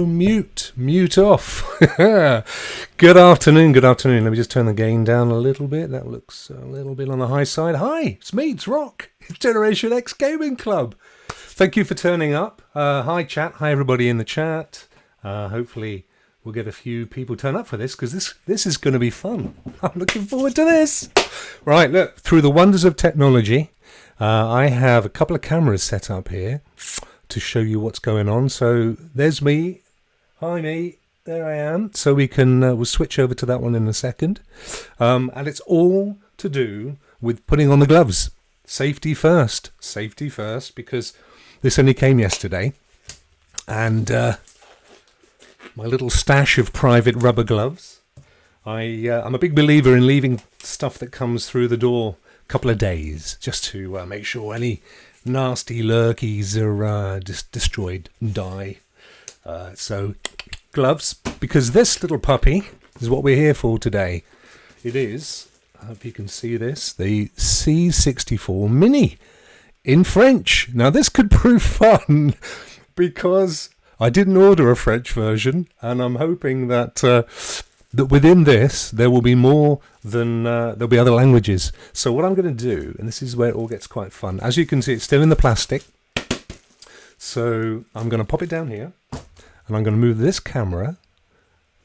mute off. Good afternoon. Let me just turn the gain down a little bit. That looks a little bit on the high side. Hi, it's me, it's Rokk. It's Generation X Gaming Club. Thank you for turning up. Hi chat, hi everybody in the chat. Hopefully we'll get a few people turn up for this, because this is going to be fun. I'm looking forward to this. Right, look, through the wonders of technology, I have a couple of cameras set up here to show you what's going on. So there's me. Hi me. There I am. So we can we'll switch over to that one in a second. And it's all to do with putting on the gloves. Safety first, because this only came yesterday. And my little stash of private rubber gloves. I'm a big believer in leaving stuff that comes through the door a couple of days, just to make sure any nasty lurkies are just destroyed and die. So gloves, because this little puppy is what we're here for today. It is, I hope you can see this, the C64 Mini in French. Now this could prove fun because I didn't order a French version, and I'm hoping that that within this there will be more than there'll be other languages. So what I'm going to do, and this is where it all gets quite fun, as you can see it's still in the plastic, so I'm going to pop it down here, and I'm going to move this camera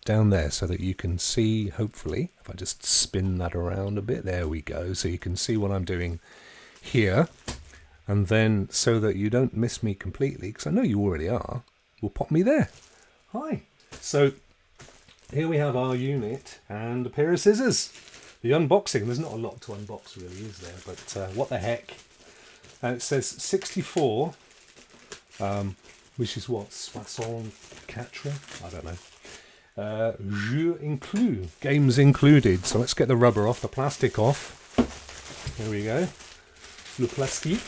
down there so that you can see, hopefully, if I just spin that around a bit, there we go, so you can see what I'm doing here, and then so that you don't miss me completely, because I know you already are, we'll pop me there. Hi. So here we have our unit and a pair of scissors. The unboxing, there's not a lot to unbox really, is there? But what the heck? And it says 64, which is what? Soixante quatre? I don't know. Jeux inclus, games included. So let's get the rubber off, the plastic off. There we go. Le plastique.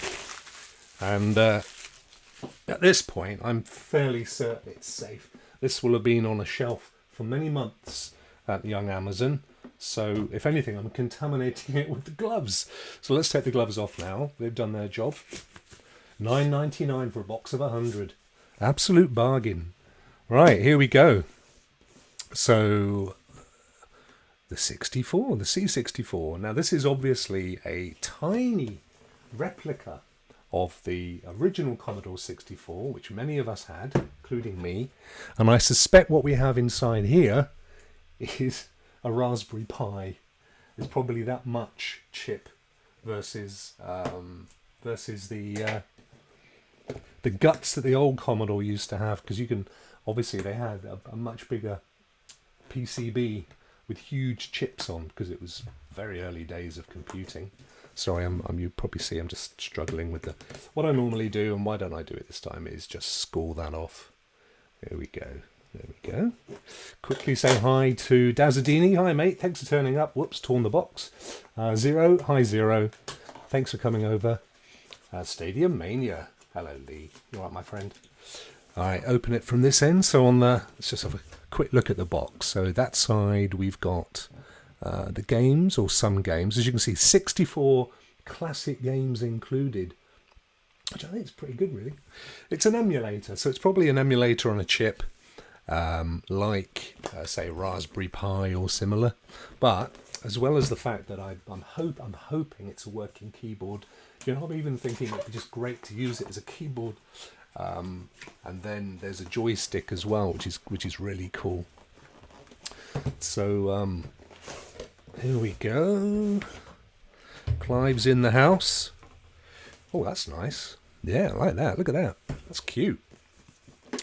And at this point, I'm fairly certain it's safe. This will have been on a shelf for many months at Young Amazon, so if anything I'm contaminating it with the gloves. So let's take the gloves off now. They've done their job. $9.99 for a box of 100. Absolute bargain. Right, here we go. So the C64. Now this is obviously a tiny replica of the original Commodore 64, which many of us had, including me. And I suspect what we have inside here is a Raspberry Pi. It's probably that much chip versus the guts that the old Commodore used to have, because you can, obviously they had a much bigger PCB with huge chips on, because it was very early days of computing. Sorry, you probably see I'm just struggling with what I normally do, and why don't I do it this time is just score that off. There we go. Quickly say hi to Dazzadini. Hi mate, thanks for turning up. Whoops, torn the box. Zero, hi Zero. Thanks for coming over. Stadium Mania. Hello Lee. You alright my friend? Alright, open it from this end. So let's just have a quick look at the box. So that side we've got the games, or some games. As you can see, 64 classic games included, which I think is pretty good really. It's an emulator, so it's probably an emulator on a chip, like say Raspberry Pi or similar. But as well as the fact that I'm hoping it's a working keyboard, you know, I'm even thinking it'd be just great to use it as a keyboard. And then there's a joystick as well, which is really cool. So here we go. Clive's in the house. Oh, that's nice. Yeah, I like that. Look at that. That's cute.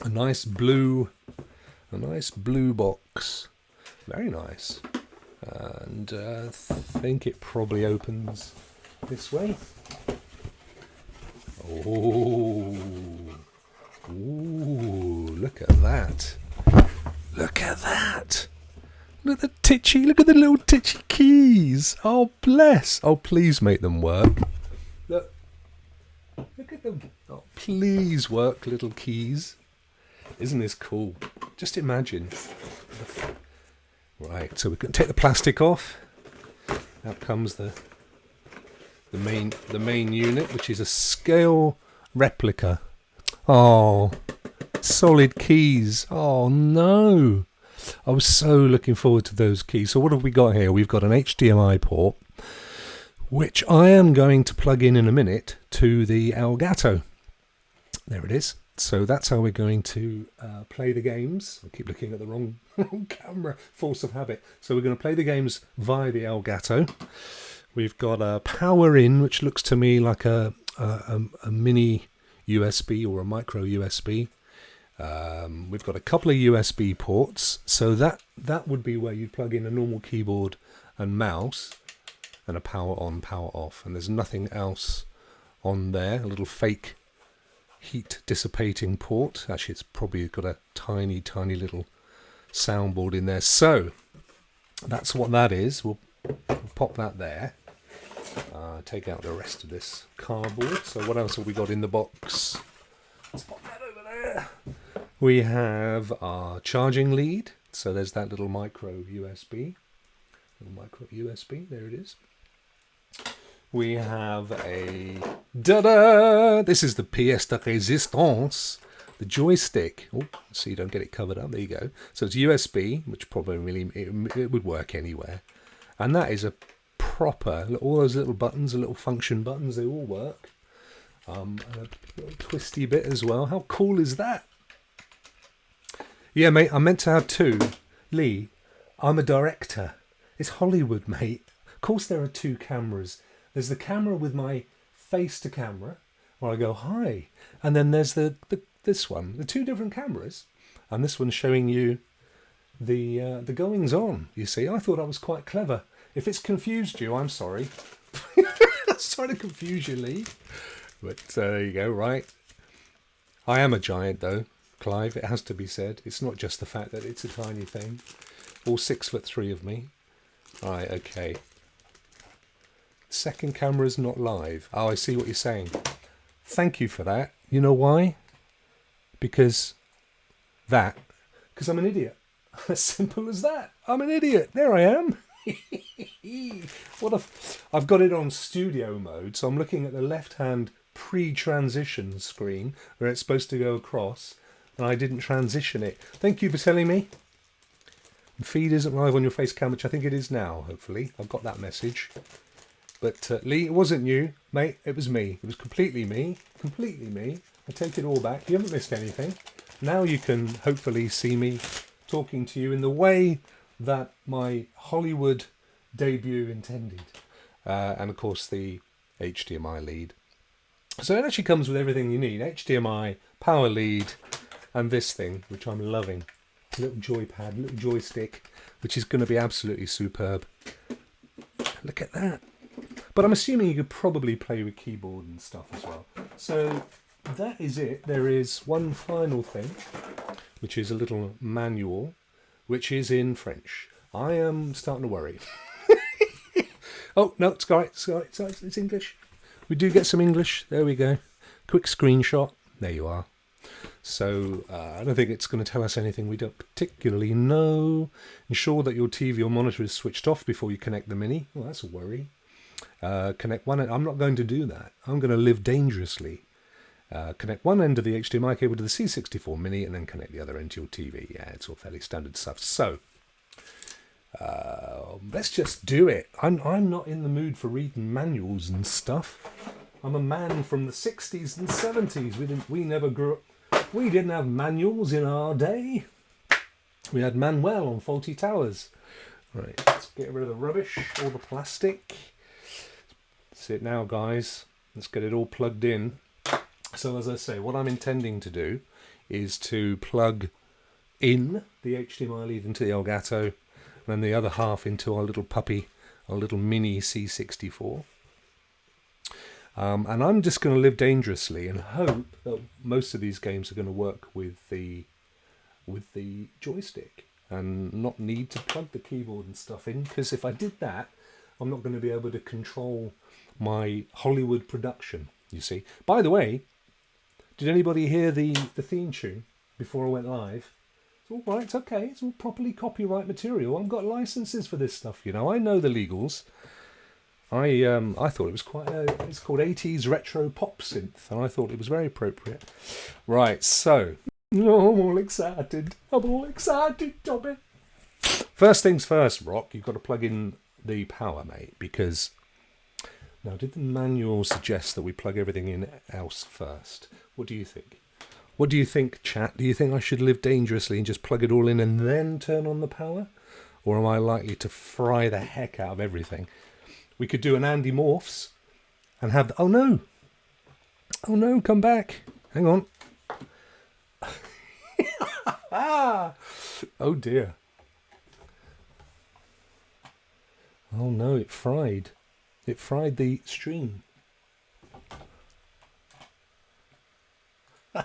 A nice blue box. Very nice. And I think it probably opens this way. Oh, ooh, look at that. Look at that. Look at the little titchy keys. Oh, bless. Oh, please make them work. Look at them. Oh, please work, little keys. Isn't this cool? Just imagine. Right, so we're going to take the plastic off. Out comes the main unit, which is a scale replica. Oh, Solid keys. Oh no. I was so looking forward to those keys. So what have we got here? We've got an HDMI port, which I am going to plug in a minute to the Elgato. There it is. So that's how we're going to play the games. I keep looking at the wrong camera, force of habit. So we're going to play the games via the Elgato. We've got a power in, which looks to me like a mini USB or a micro USB. We've got a couple of USB ports, so that would be where you'd plug in a normal keyboard and mouse, and a power on, power off, and there's nothing else on there. A little fake heat dissipating port. Actually, it's probably got a tiny little soundboard in there. So that's what that is. We'll pop that there. Take out the rest of this cardboard. So what else have we got in the box? Let's pop that over there. We have our charging lead. So there's that little micro USB. There it is. We have a da-da! This is the pièce de résistance, the joystick. Oh, so you don't get it covered up. There you go. So it's USB, which probably really it would work anywhere. And that is a proper, all those little buttons, the little function buttons, they all work. A little twisty bit as well. How cool is that? Yeah, mate, I meant to have two. Lee, I'm a director. It's Hollywood, mate. Of course there are two cameras. There's the camera with my face to camera, where I go, hi. And then there's this one, the two different cameras. And this one's showing you the goings on, you see. I thought I was quite clever. If it's confused you, I'm sorry. Sorry to confuse you, Lee. But there you go, right. I am a giant, though, Clive, it has to be said. It's not just the fact that it's a tiny thing. All 6'3" of me. Right, okay. Second camera's not live. Oh, I see what you're saying. Thank you for that. You know why? Because I'm an idiot. As simple as that. I'm an idiot. There I am. I've got it on studio mode, so I'm looking at the left-hand pre-transition screen where it's supposed to go across, and I didn't transition it. Thank you for telling me. Feed isn't live on your face cam, which I think it is now, hopefully. I've got that message. But Lee, it wasn't you, mate. It was me. It was completely me. Completely me. I take it all back. You haven't missed anything. Now you can hopefully see me talking to you in the way that my Hollywood debut intended. And of course the HDMI lead. So it actually comes with everything you need. HDMI, power lead, and this thing, which I'm loving. A little joypad, a little joystick, which is going to be absolutely superb. Look at that. But I'm assuming you could probably play with keyboard and stuff as well. So that is it. There is one final thing, which is a little manual, which is in French. I am starting to worry. Oh, no, it's all right. It's English. We do get some English. There we go. Quick screenshot. There you are. So I don't think it's going to tell us anything we don't particularly know. Ensure that your TV or monitor is switched off before you connect the Mini. Well, that's a worry. Connect one end. I'm not going to do that. I'm going to live dangerously. Connect one end of the HDMI cable to the C64 Mini and then connect the other end to your TV. Yeah, it's all fairly standard stuff. So let's just do it. I'm not in the mood for reading manuals and stuff. I'm a man from the 60s and 70s. We never grew up. We didn't have manuals in our day. We had Manuel on Faulty Towers. Right, let's get rid of the rubbish, all the plastic. That's it now, guys. Let's get it all plugged in. So as I say, what I'm intending to do is to plug in the HDMI lead into the Elgato, and then the other half into our little puppy, our little mini C64. And I'm just going to live dangerously and hope that most of these games are going to work with the joystick and not need to plug the keyboard and stuff in, because if I did that, I'm not going to be able to control my Hollywood production, you see. By the way, did anybody hear the theme tune before I went live? It's all right, it's okay, it's all properly copyright material. I've got licenses for this stuff, you know. I know the legals. I thought it was it's called 80s retro pop synth, and I thought it was very appropriate. Right, so Oh, I'm all excited. I'm all excited, Tommy. First things first, Rokk, you've got to plug in the power, mate, because... Now, did the manual suggest that we plug everything in else first? What do you think? What do you think, chat? Do you think I should live dangerously and just plug it all in and then turn on the power? Or am I likely to fry the heck out of everything? We could do an Andy Morphs and have... Oh, no. Oh, no, come back. Hang on. Oh, dear. Oh, no, it fried. It fried the stream. I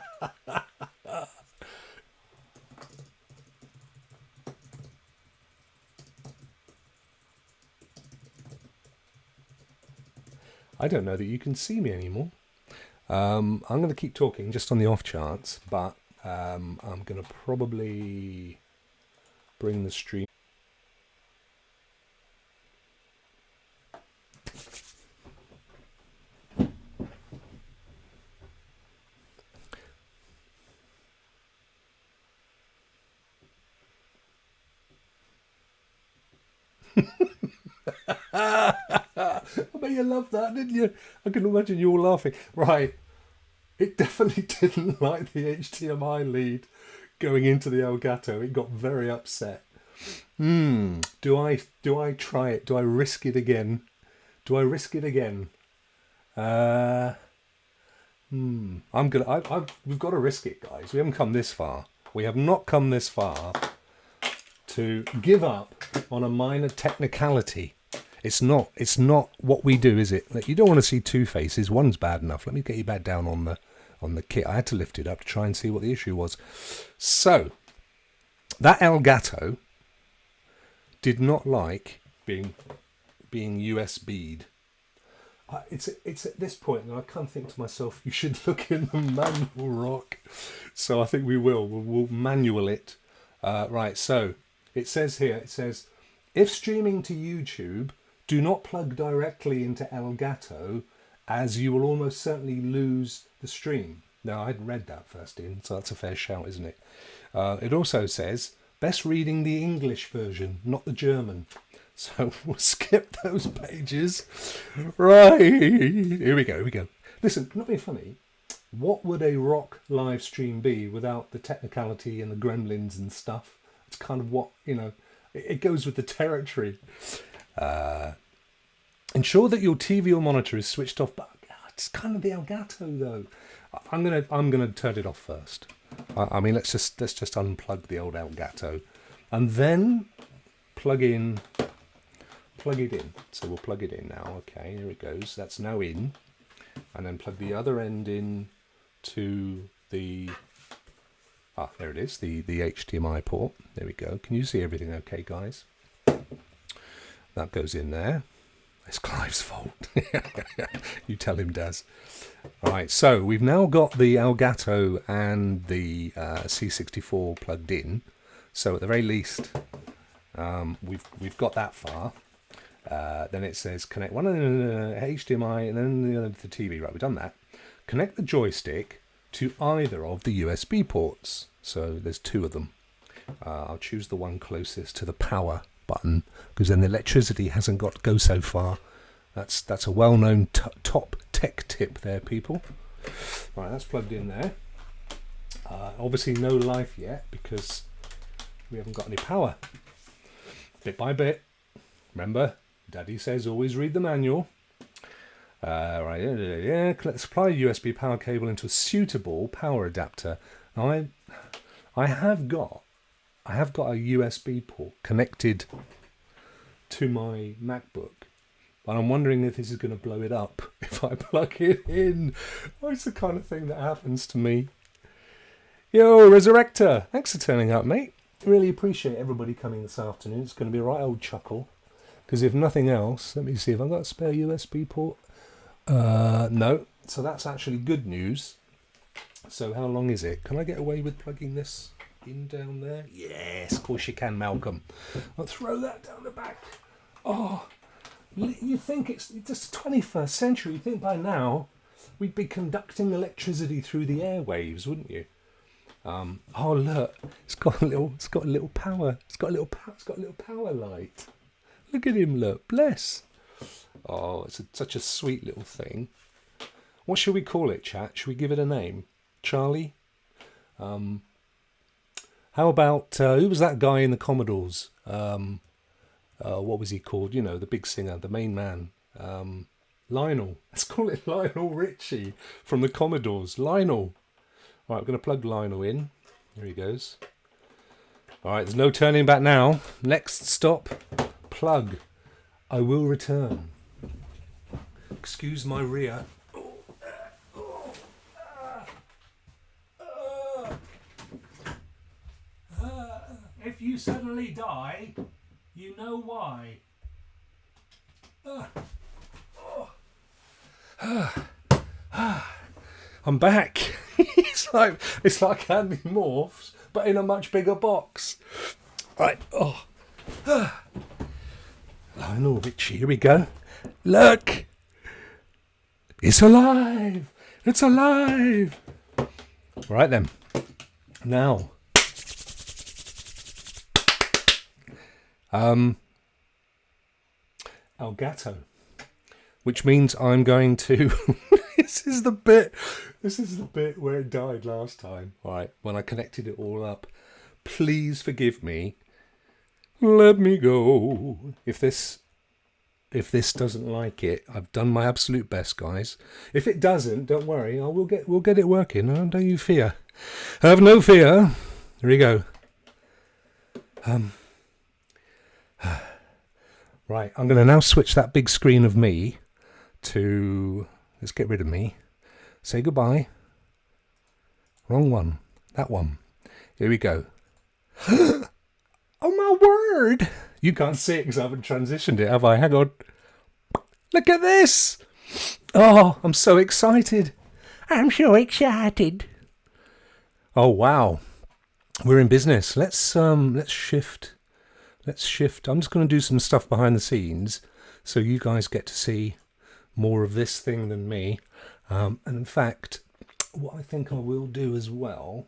don't know that you can see me anymore. I'm going to keep talking just on the off chance, but I'm going to probably bring the stream. I bet you loved that, didn't you? I can imagine you all laughing. Right. It definitely didn't like the HDMI lead going into the Elgato. It got very upset. Do I try it? Do I risk it again? Do I risk it again? We've got to risk it, guys. We haven't come this far. We have not come this far to give up on a minor technicality. It's not what we do, is it? You don't want to see two faces. One's bad enough. Let me get you back down on the kit. I had to lift it up to try and see what the issue was. So that Elgato did not like being USB'd. It's at this point, and I can't think to myself, you should look in the manual, Rokk. So I think we will. We'll manual it. Right. So it says here. It says, if streaming to YouTube, do not plug directly into Elgato, as you will almost certainly lose the stream. Now, I hadn't read that first in, so that's a fair shout, isn't it? It also says, best reading the English version, not the German. So we'll skip those pages. Right, here we go. Listen, not being funny, what would a Rokk live stream be without the technicality and the gremlins and stuff? It's kind of what, it goes with the territory. Ensure that your TV or monitor is switched off, but it's kind of the Elgato though. I'm gonna turn it off first. I mean, let's just unplug the old Elgato, and then plug it in. So we'll plug it in now. Okay, here it goes. That's now in, and then plug the other end in to the. There it is. The HDMI port. There we go. Can you see everything? Okay, guys. That goes in there. It's Clive's fault. You tell him, Daz. Right, so we've now got the Elgato and the C64 plugged in. So at the very least, we've got that far. Then it says connect one HDMI and then the other to the TV. Right, we've done that. Connect the joystick to either of the USB ports. So there's two of them. I'll choose the one closest to the power button, because then the electricity hasn't got to go so far. That's a well-known top tech tip there, people. Right, that's plugged in there. Obviously no life yet because we haven't got any power. Bit by bit. Remember, Daddy says always read the manual. Right, yeah. Supply a USB power cable into a suitable power adapter. Now I have got a USB port connected to my MacBook, but I'm wondering if this is going to blow it up if I plug it in. Oh, it's the kind of thing that happens to me. Yo, Resurrector, thanks for turning up, mate. Really appreciate everybody coming this afternoon. It's going to be a right old chuckle, because if nothing else, let me see if I've got a spare USB port. No, so that's actually good news. So how long is it? Can I get away with plugging this in down there? Yes, of course you can, Malcolm. I'll throw that down the back. Oh, you think it's just the 21st century. You think by now we'd be conducting electricity through the airwaves, wouldn't you? Oh look, it's got a little power. It's got a little power light. Look at him, look, bless. Oh, it's such a sweet little thing. What should we call it, chat? Should we give it a name? Charlie? How about, who was that guy in the Commodores? What was he called? You know, the big singer, the main man. Lionel. Let's call it Lionel Richie from the Commodores. Lionel. All right, we're going to plug Lionel in. Here he goes. All right, there's no turning back now. Next stop, plug. I will return. Excuse my rear. If you suddenly die, you know why. I'm back. it's like Andy Morphs, but in a much bigger box. Right. Lionel Richie, here we go. Look, it's alive. It's alive. Right then. Now. Elgato, which means I'm going to. This is the bit where it died last time. Right, when I connected it all up. Please forgive me. Let me go. If this doesn't like it, I've done my absolute best, guys. If it doesn't, don't worry. We'll get it working. Don't you fear. Have no fear. Here we go. Right, I'm going to now switch that big screen of me to... Let's get rid of me. Say goodbye. Wrong one. That one. Here we go. Oh my word! You can't see it because I haven't transitioned it, have I? Hang on. Look at this! Oh, I'm so excited. I'm so excited. Oh wow. We're in business. Let's shift. Let's shift. I'm just going to do some stuff behind the scenes so you guys get to see more of this thing than me. And in fact, what I think I will do as well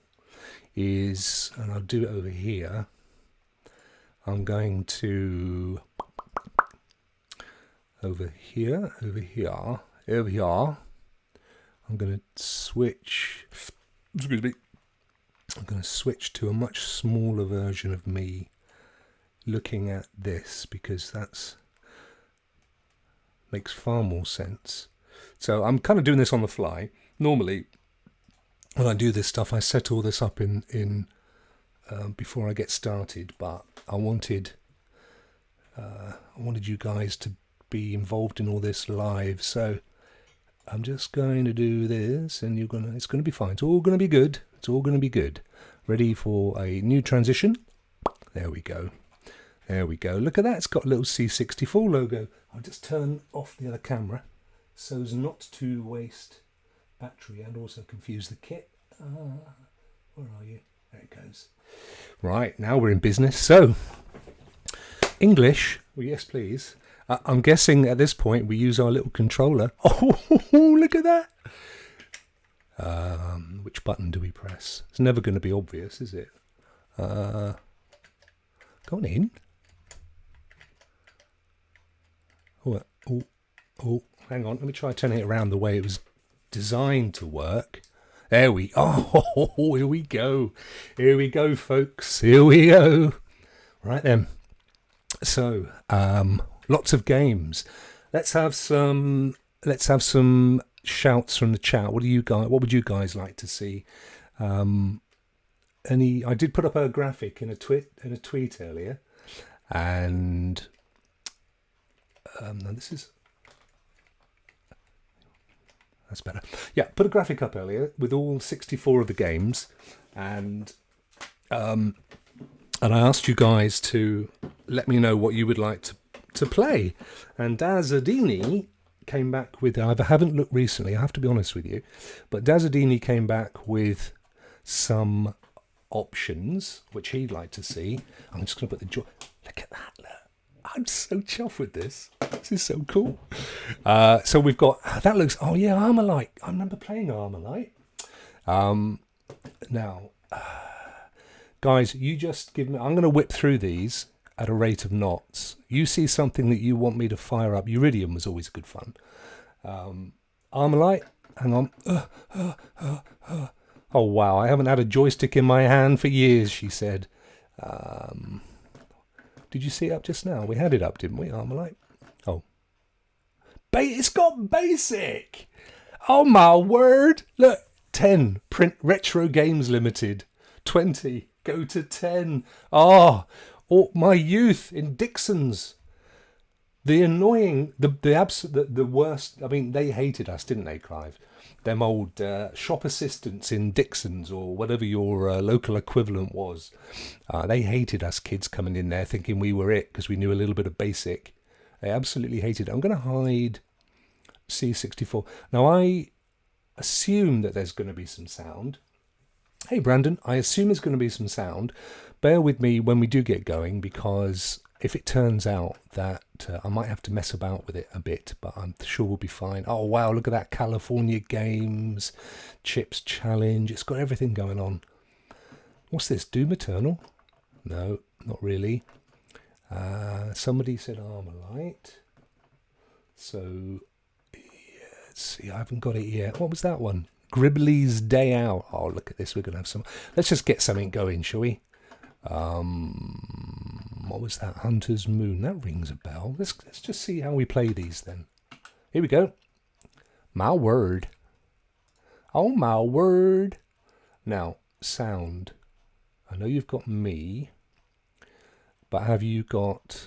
is, and I'll do it over here, I'm going to, over here, I'm going to switch, excuse me, I'm going to switch to a much smaller version of me looking at this, because that's makes far more sense. So I'm kind of doing this on the fly. Normally when I do this stuff I set all this up in before I get started, but I wanted you guys to be involved in all this live, so I'm just going to do this, and it's gonna be fine. It's all gonna be good. It's all gonna be good. Ready for a new transition? There we go. There we go. Look at that. It's got a little C64 logo. I'll just turn off the other camera so as not to waste battery and also confuse the kit. Where are you? There it goes. Right, now we're in business. So, English. Well, yes, please. I'm guessing at this point we use our little controller. Oh, look at that. Which button do we press? It's never going to be obvious, is it? Go on in. Oh, hang on. Let me try turning it around the way it was designed to work. There we... Oh, here we go. Here we go, folks. Here we go. Right then. So, lots of games. Let's have some shouts from the chat. What would you guys like to see? I did put up a graphic in a tweet earlier, and no, that's better. Yeah, put a graphic up earlier with all 64 of the games, and I asked you guys to let me know what you would like to play. And Dazadini came back with, I haven't looked recently, I have to be honest with you, but Dazadini came back with some options which he'd like to see. I'm just going to put look at that, look. I'm so chuffed with this. This is so cool. So we've got, that looks, oh yeah, Armalite. I remember playing Armalite. Now, Guys, you just give me... I'm going to whip through these at a rate of knots. You see something that you want me to fire up. Uridium was always good fun. Armalite, hang on. Oh, wow, I haven't had a joystick in my hand for years, she said. Did you see it up just now? We had it up, didn't we, Armalite? Oh. It's got basic! Oh, my word! Look, 10, print retro games limited. 20, go to 10. Oh, my youth in Dixon's. The annoying, the worst, I mean, they hated us, didn't they, Clive? Them old shop assistants in Dixon's or whatever your local equivalent was. They hated us kids coming in there thinking we were it because we knew a little bit of basic. They absolutely hated it. I'm going to hide C64. Now, I assume that there's going to be some sound. Hey, Brandon, I assume there's going to be some sound. Bear with me when we do get going, because if it turns out that I might have to mess about with it a bit, but I'm sure we'll be fine. Oh, wow, look at that California Games Chips Challenge. It's got everything going on. What's this, Doom Eternal? No, not really. Somebody said Armalite. So, yeah, let's see, I haven't got it yet. What was that one? Gribbly's Day Out. Oh, look at this. We're going to have some... Let's just get something going, shall we? What was that? Hunter's Moon. That rings a bell. Let's just see how we play these then. Here we go. My word. Oh, my word. Now, sound. I know you've got me, but have you got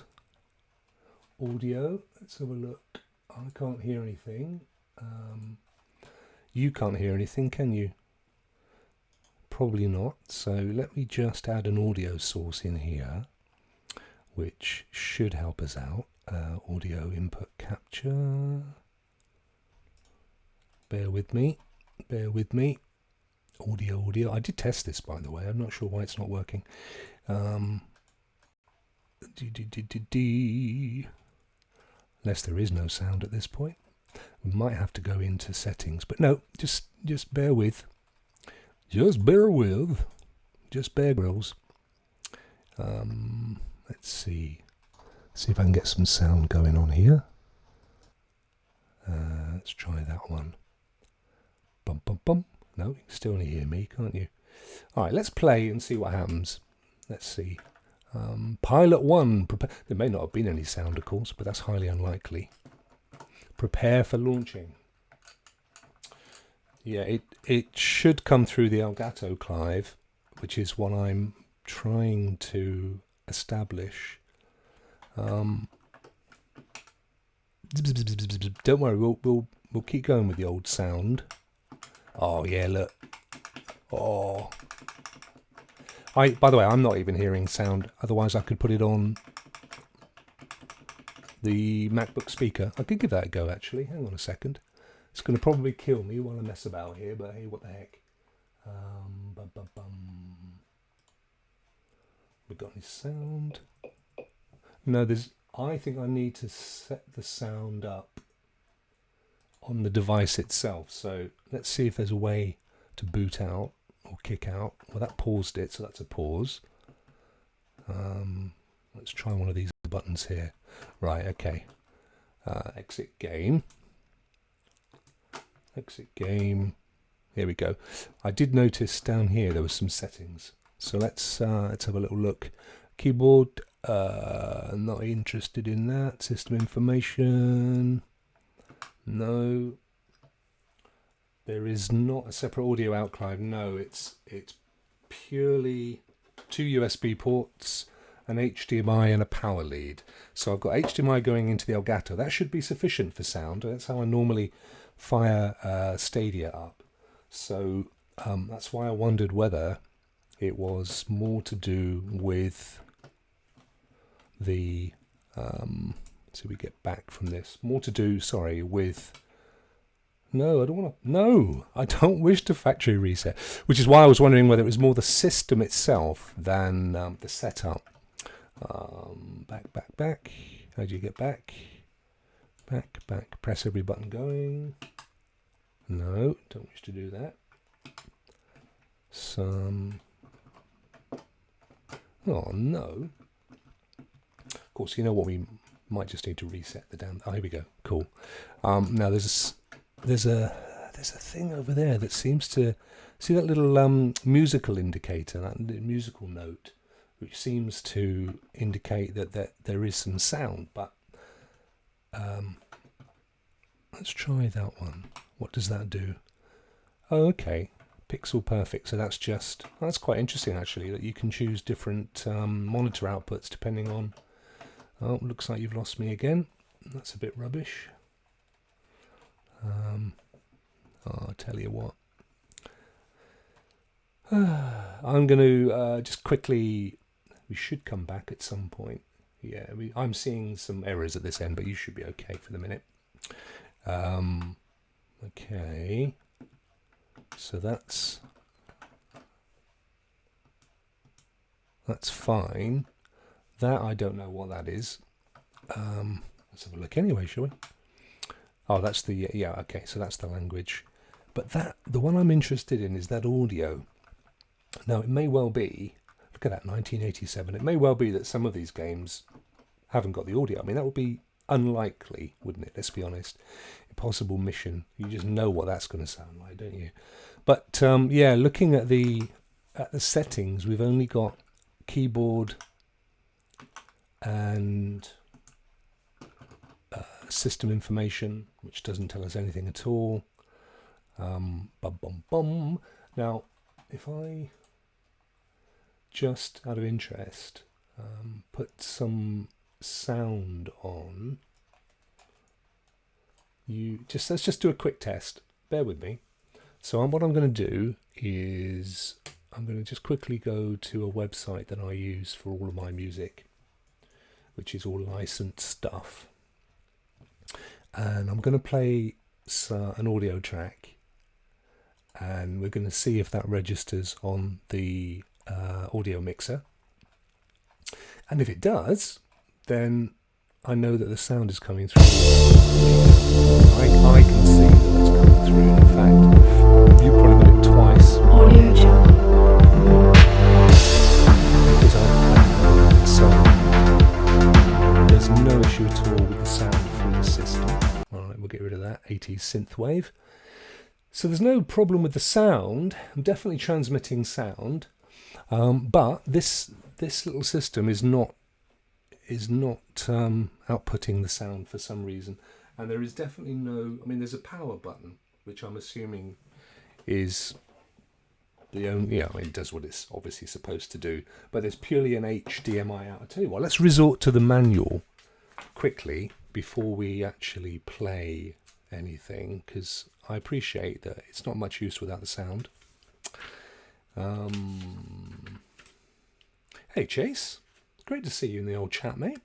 audio? Let's have a look. I can't hear anything. You can't hear anything, can you? Probably not. So let me just add an audio source in here, which should help us out. Audio input capture. Bear with me. Bear with me. Audio. I did test this, by the way. I'm not sure why it's not working. Unless there is no sound at this point. We might have to go into settings, but no, just bear with. Just bear with. Just Bear Grylls. Let's see. See if I can get some sound going on here. Let's try that one. Bum bum bum. No, you can still only hear me, can't you? All right, let's play and see what happens. Let's see. Pilot 1. There may not have been any sound, of course, but that's highly unlikely. Prepare for launching. Yeah, it should come through the Elgato, Clive, which is what I'm trying to establish. Don't worry, we'll keep going with the old sound. Oh yeah, look. Oh. By the way, I'm not even hearing sound. Otherwise, I could put it on the MacBook speaker. I could give that a go, actually. Hang on a second. It's going to probably kill me while I mess about here, but hey, what the heck. We got any sound? No, I think I need to set the sound up on the device itself. So let's see if there's a way to boot out or kick out. Well, that paused it, so that's a pause. Let's try one of these buttons here. Right, okay. Exit game. Exit game. Here we go. I did notice down here there was some settings. So let's have a little look. Keyboard. Not interested in that. System information. No. There is not a separate audio out, Clive. No, it's purely two USB ports, an HDMI and a power lead. So I've got HDMI going into the Elgato. That should be sufficient for sound. That's how I normally fire Stadia up. So that's why I wondered whether it was more to do with the so we get back from this. More to do, sorry, with... No, I don't want to... No, I don't wish to factory reset. Which is why I was wondering whether it was more the system itself than the setup. Back. How do you get back? Back. Press every button going. No, don't wish to do that. Oh no. Of course, you know what, we might just need to reset the damn. Oh, here we go. Cool. Now there's a thing over there that seems to see that little musical indicator, that musical note, which seems to indicate that there is some sound. But let's try that one. What does that do? Oh, okay. Pixel perfect. So that's quite interesting actually, that you can choose different monitor outputs depending on. Oh, looks like you've lost me again. That's a bit rubbish. I'll tell you what. I'm going to just quickly. We should come back at some point. Yeah, I'm seeing some errors at this end, but you should be okay for the minute. Okay. So that's fine. That I don't know what that is. Let's have a look anyway, shall we? Oh, that's the yeah. Okay, so that's the language. But the one I'm interested in is that audio. Now it may well be. Look at that, 1987. It may well be that some of these games haven't got the audio. I mean, that would be unlikely, wouldn't it? Let's be honest. Impossible Mission. You just know what that's going to sound like, don't you? But yeah, looking at the settings, we've only got keyboard and system information, which doesn't tell us anything at all. Now, if I just out of interest put some sound on, let's just do a quick test. Bear with me. So what I'm going to do is I'm going to just quickly go to a website that I use for all of my music, which is all licensed stuff. And I'm going to play an audio track, and we're going to see if that registers on the audio mixer. And if it does, then I know that the sound is coming through. I can see that that's coming through. In fact, you probably got it twice. Audio jungle. Because so there's no issue at all with the sound through the system. Alright, we'll get rid of that 80s synthwave. So there's no problem with the sound. I'm definitely transmitting sound, but this little system is not outputting the sound for some reason. And there is definitely no. I mean, there's a power button, which I'm assuming is the only. Yeah, I mean, it does what it's obviously supposed to do. But there's purely an HDMI out. I tell you what, let's resort to the manual quickly before we actually play anything, because I appreciate that it's not much use without the sound. Hey Chase, it's great to see you in the old chat, mate.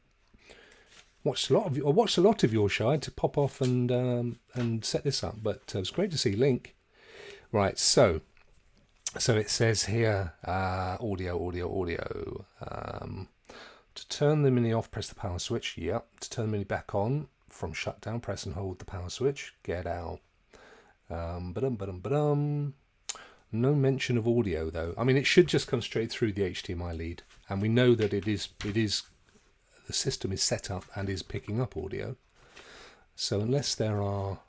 I watched a lot of your show. I had to pop off and set this up, but it was great to see Link. Right, so it says here audio. To turn the Mini off, press the power switch. Yep. To turn the Mini back on from shutdown, press and hold the power switch. Get out. No mention of audio though. I mean, it should just come straight through the HDMI lead, and we know that it is the system is set up and is picking up audio. So unless there's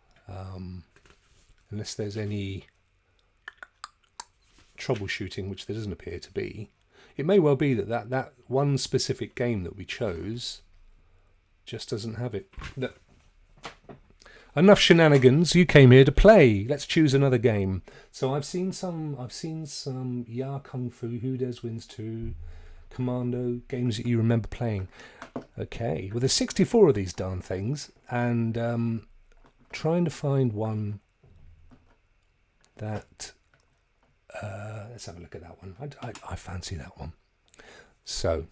any troubleshooting, which there doesn't appear to be, it may well be that one specific game that we chose just doesn't have it. No. Enough shenanigans. You came here to play. Let's choose another game. So I've seen some Ya Kung Fu, Who Dares Wins 2, Commando, games that you remember playing. Okay, well there's 64 of these darn things, and trying to find one that let's have a look at that one. I fancy that one. So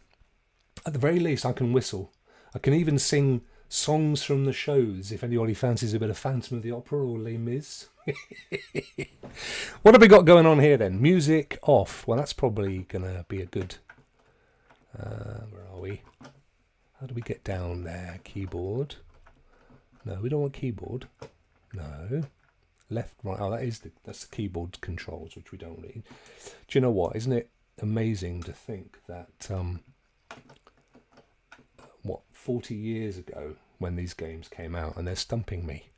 at the very least I can whistle. I can even sing songs from the shows if anybody fancies a bit of Phantom of the Opera or Les Mis. What have we got going on here then? Music off. Well, that's probably gonna be a good where are we? How do we get down there? Keyboard. No, we don't want keyboard. No. Left, right. Oh, that's the keyboard controls, which we don't need. Do you know what? Isn't it amazing to think that 40 years ago when these games came out, and they're stumping me.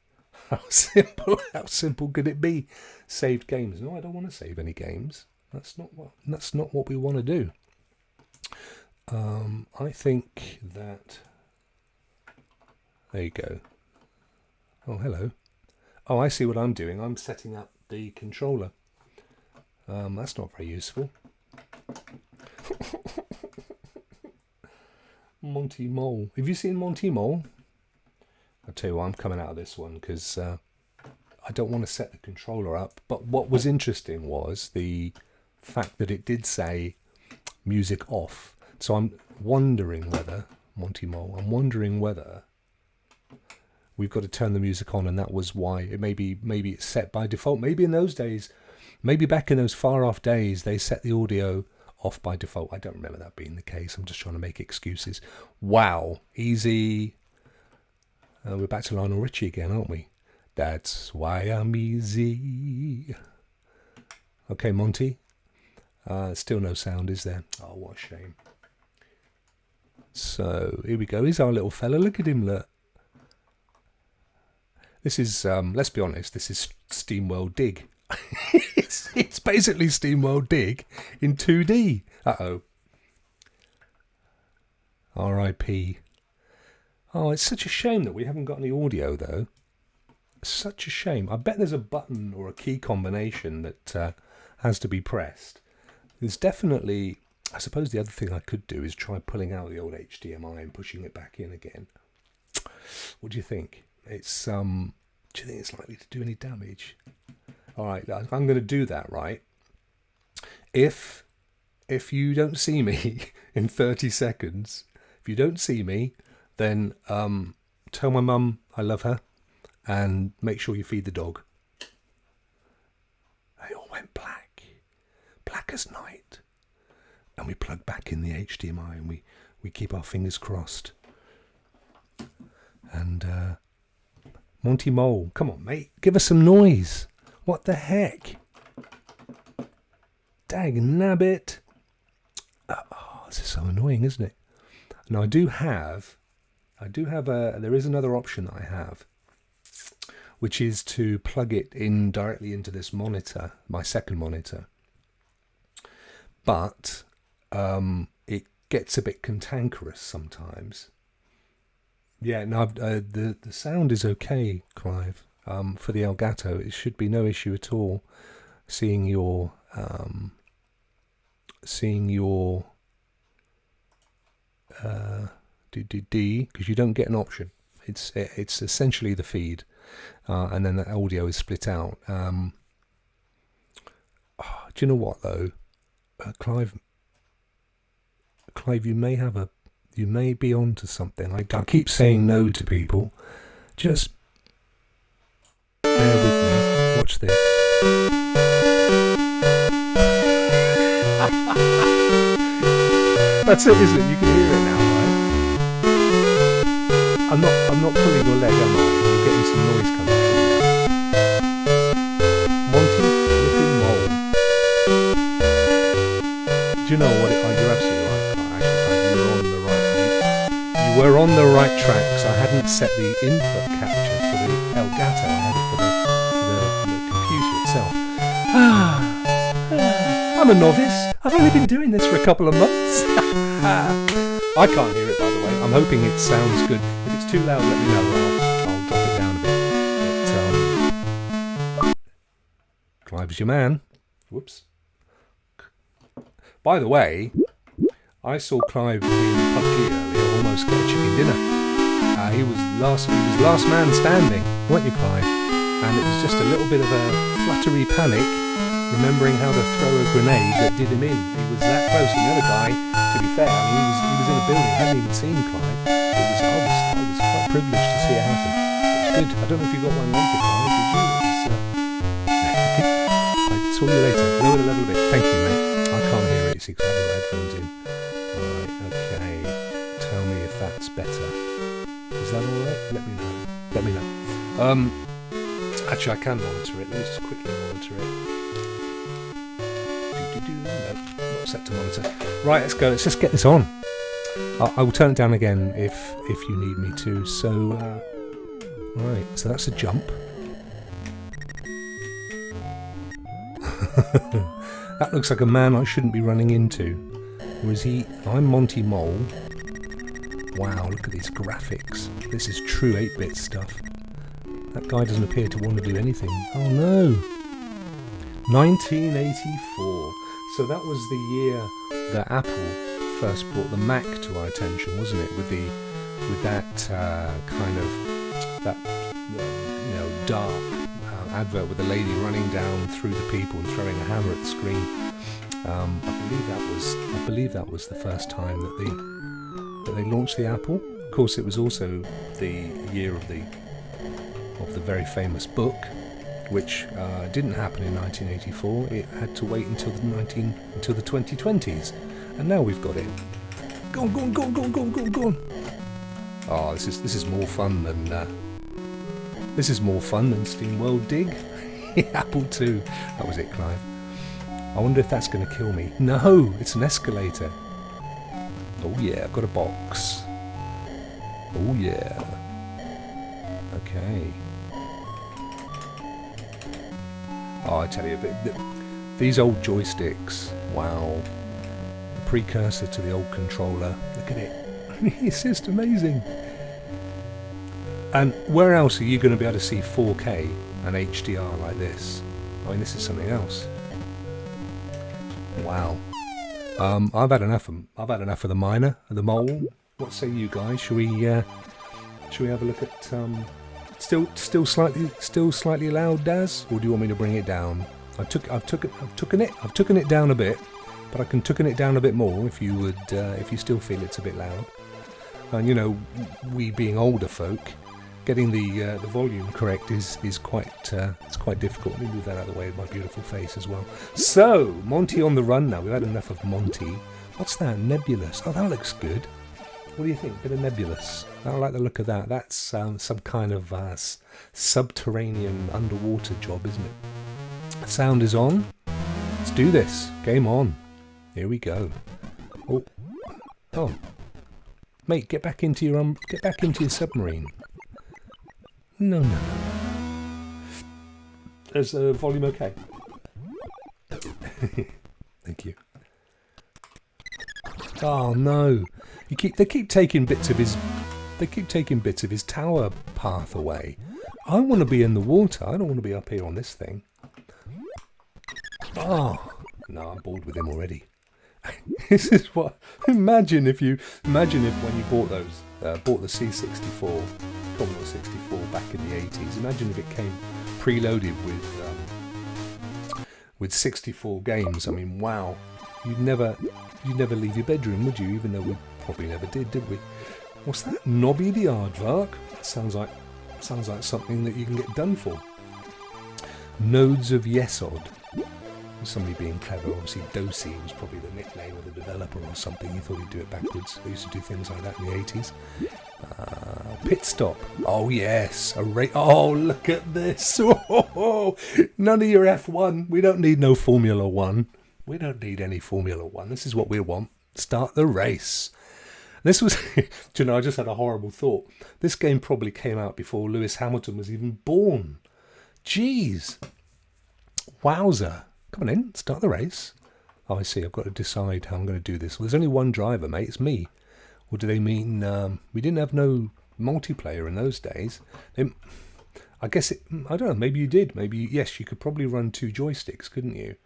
How simple could it be? Saved games? No, I don't want to save any games. That's not what we want to do. I think that there you go. Oh, hello. Oh, I see what I'm doing. I'm setting up the controller. That's not very useful. Monty Mole. Have you seen Monty Mole? I'll tell you what, I'm coming out of this one because I don't want to set the controller up. But what was interesting was the fact that it did say music off. So I'm wondering whether, Monty Mole, I'm wondering whether we've got to turn the music on, and that was why. It maybe it's set by default. Maybe in those days, maybe back in those far off days, they set the audio off by default. I don't remember that being the case. I'm just trying to make excuses. Wow, easy. We're back to Lionel Richie again, aren't we? That's why I'm easy. Okay, Monty. Still no sound, is there? Oh, what a shame. So, here we go. Here's our little fella. Look at him, look. This is, let's be honest, this is SteamWorld Dig. It's basically SteamWorld Dig in 2D. Uh-oh. R.I.P. Oh, it's such a shame that we haven't got any audio, though. Such a shame. I bet there's a button or a key combination that has to be pressed. There's definitely... I suppose the other thing I could do is try pulling out the old HDMI and pushing it back in again. What do you think? It's do you think it's likely to do any damage? All right, I'm going to do that, right? If you don't see me in 30 seconds, if you don't see me, then tell my mum I love her and make sure you feed the dog. They all went black as night. And we plug back in the HDMI and we keep our fingers crossed. And Monty Mole, come on, mate, give us some noise. What the heck? Dag nabbit. Oh, this is so annoying, isn't it? Now there is another option that I have, which is to plug it in directly into this monitor, my second monitor. But it gets a bit cantankerous sometimes. Yeah, no, the sound is okay, Clive. For the Elgato, it should be no issue at all. Seeing your D, because you don't get an option. It's essentially the feed, and then the audio is split out. Do you know what though, Clive, you may be onto something. I keep saying no to people. Just bear with me. Watch this. That's it, isn't it? You can hear it now, right? I'm not pulling your leg, am I? You're getting some noise coming from there. Monty flipping Mole. Do you know what? You're absolutely right, Clive. Actually, you were on the right. You were on the right track, because I hadn't set the input capture for the Elgato. I had it for the computer itself. I'm a novice. I've only been doing this for a couple of months. I can't hear it, by the way. I'm hoping it sounds good. If it's too loud, let me know. I'll drop it down a bit. But, Clive's your man. Whoops. By the way, I saw Clive in PUBG earlier almost get a chicken dinner. He was last man standing, weren't you, Clive? And it was just a little bit of a fluttery panic, remembering how to throw a grenade that did him in. He was that close. And the other guy, to be fair, I mean, he was in the building, hadn't even seen Clive. I was quite privileged to see it happen. It was good. I don't know if you got one later, Clive, did you? I saw you later. Lower the level a bit. Thank you, mate. I can't hear it, because I have the headphones in. Alright, okay. Tell me if that's better. Is that alright? Let me know. Actually, I can monitor it. Let me just quickly monitor it. No, not set to monitor. Right, let's go. Let's just get this on. I will turn it down again if you need me to. So, right. So that's a jump. That looks like a man I shouldn't be running into. Or is he? I'm Monty Mole. Wow, look at these graphics. This is true 8-bit stuff. That guy doesn't appear to want to do anything. Oh no! 1984. So that was the year that Apple first brought the Mac to our attention, wasn't it? With that kind of dark advert with the lady running down through the people and throwing a hammer at the screen. I believe that was the first time that they launched the Apple. Of course, it was also the year of the very famous book, which didn't happen in 1984. It had to wait until the 2020s, and now we've got it. Go on, go on, go on, go on, go on, go on, go on. Oh, this is more fun than SteamWorld Dig. Apple II. That was it, Clive. I wonder if that's going to kill me. No, it's an escalator. Oh yeah, I've got a box. Oh yeah. Okay. Oh, I tell you, these old joysticks, wow. The precursor to the old controller. Look at it. It's just amazing. And where else are you going to be able to see 4K and HDR like this? I mean, this is something else. Wow. I've had enough of the miner, the mole. What say you guys? Shall we have a look at still slightly loud, Daz, or do you want me to bring it down? I've taken it down a bit, but I can tucken it down a bit more if you would if you still feel it's a bit loud. And you know, we being older folk, getting the volume correct is quite it's quite difficult. Let me move that out of the way with my beautiful face as well. So Monty on the run now. We've had enough of Monty. What's that? Nebulous. Oh, that looks good. What do you think? Bit of Nebulous. I like the look of that. That's some kind of subterranean underwater job, isn't it? Sound is on. Let's do this. Game on. Here we go. Oh, mate, get back into your submarine. No. Is the volume okay? Thank you. Oh no! They keep taking bits of his tower path away. I want to be in the water. I don't want to be up here on this thing. Oh no! I'm bored with him already. This is what. Imagine if when you bought the C64, Commodore 64 back in the 80s. Imagine if it came preloaded with 64 games. I mean, wow! You'd never leave your bedroom, would you? Even though we probably never did we? What's that? Nobby the Aardvark? That sounds like something that you can get done for. Nodes of Yesod. Somebody being clever. Obviously, Dosey was probably the nickname of the developer or something. He thought he'd do it backwards. They used to do things like that in the 80s. Pit stop. Oh yes, oh, look at this. Oh, none of your F1. We don't need no Formula 1. We don't need any Formula 1. This is what we want. Start the race. This was, do you know, I just had a horrible thought. This game probably came out before Lewis Hamilton was even born. Jeez. Wowzer. Come on in, start the race. Oh, I see, I've got to decide how I'm going to do this. Well, there's only one driver, mate, it's me. Or do they mean, we didn't have no multiplayer in those days. I guess, I don't know, maybe you did. Yes, you could probably run 2 joysticks, couldn't you?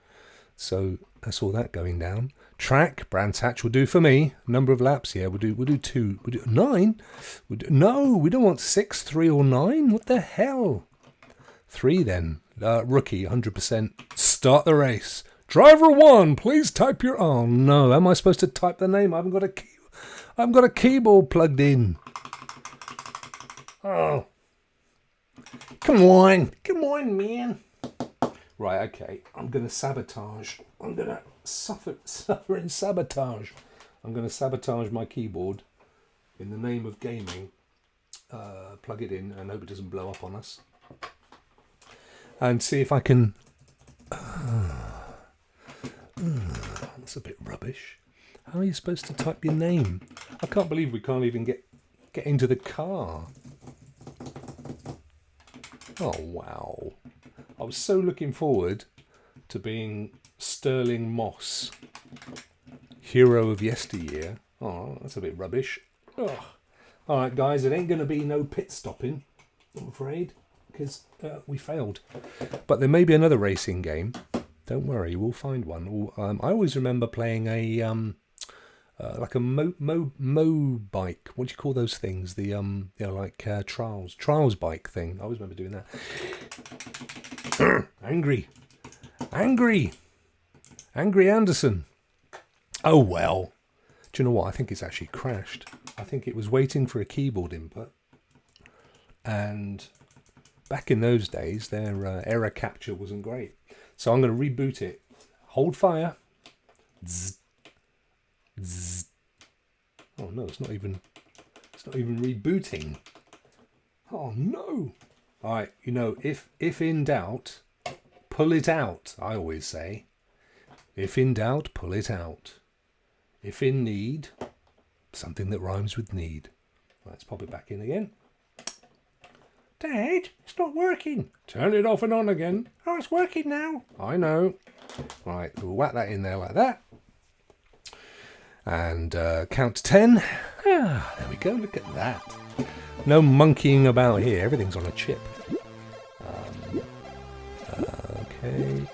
So that's all that going down. Track, Brands Hatch will do for me. Number of laps, yeah, we'll do 2. We'll do 9. No, we don't want 6, 3 or 9. What the hell? 3 then. Rookie, 100%. Start the race. Driver 1, please type your... Oh no, am I supposed to type the name? I haven't got a keyboard plugged in. Oh. Come on, man. Right, okay. I'm going to sabotage. I'm going to suffer in sabotage. I'm going to sabotage my keyboard in the name of gaming. Plug it in and hope it doesn't blow up on us. And see if I can... that's a bit rubbish. rubbish. How are you supposed to type your name? I can't believe we can't even get into the car. Oh, wow. I was so looking forward to being Sterling Moss, hero of yesteryear. Oh, that's a bit rubbish. Ugh. All right, guys, it ain't going to be no pit stopping, I'm afraid, because we failed. But there may be another racing game. Don't worry, we'll find one. I always remember playing a like a mo bike. What do you call those things? The like trials bike thing. I always remember doing that. Angry Anderson. Oh well. Do you know what? I think it's actually crashed. I think it was waiting for a keyboard input, and back in those days, their error capture wasn't great. So I'm going to reboot it. Hold fire. Zzz. Zzz. Oh no, it's not even rebooting. Oh no. All right, you know, if in doubt, pull it out, I always say. If in doubt, pull it out. If in need, something that rhymes with need. Let's pop it back in again. Dad, it's not working. Turn it off and on again. Oh, it's working now. I know. Right, we'll whack that in there like that. And count to 10. Ah, there we go, look at that. No monkeying about here, everything's on a chip. Okay.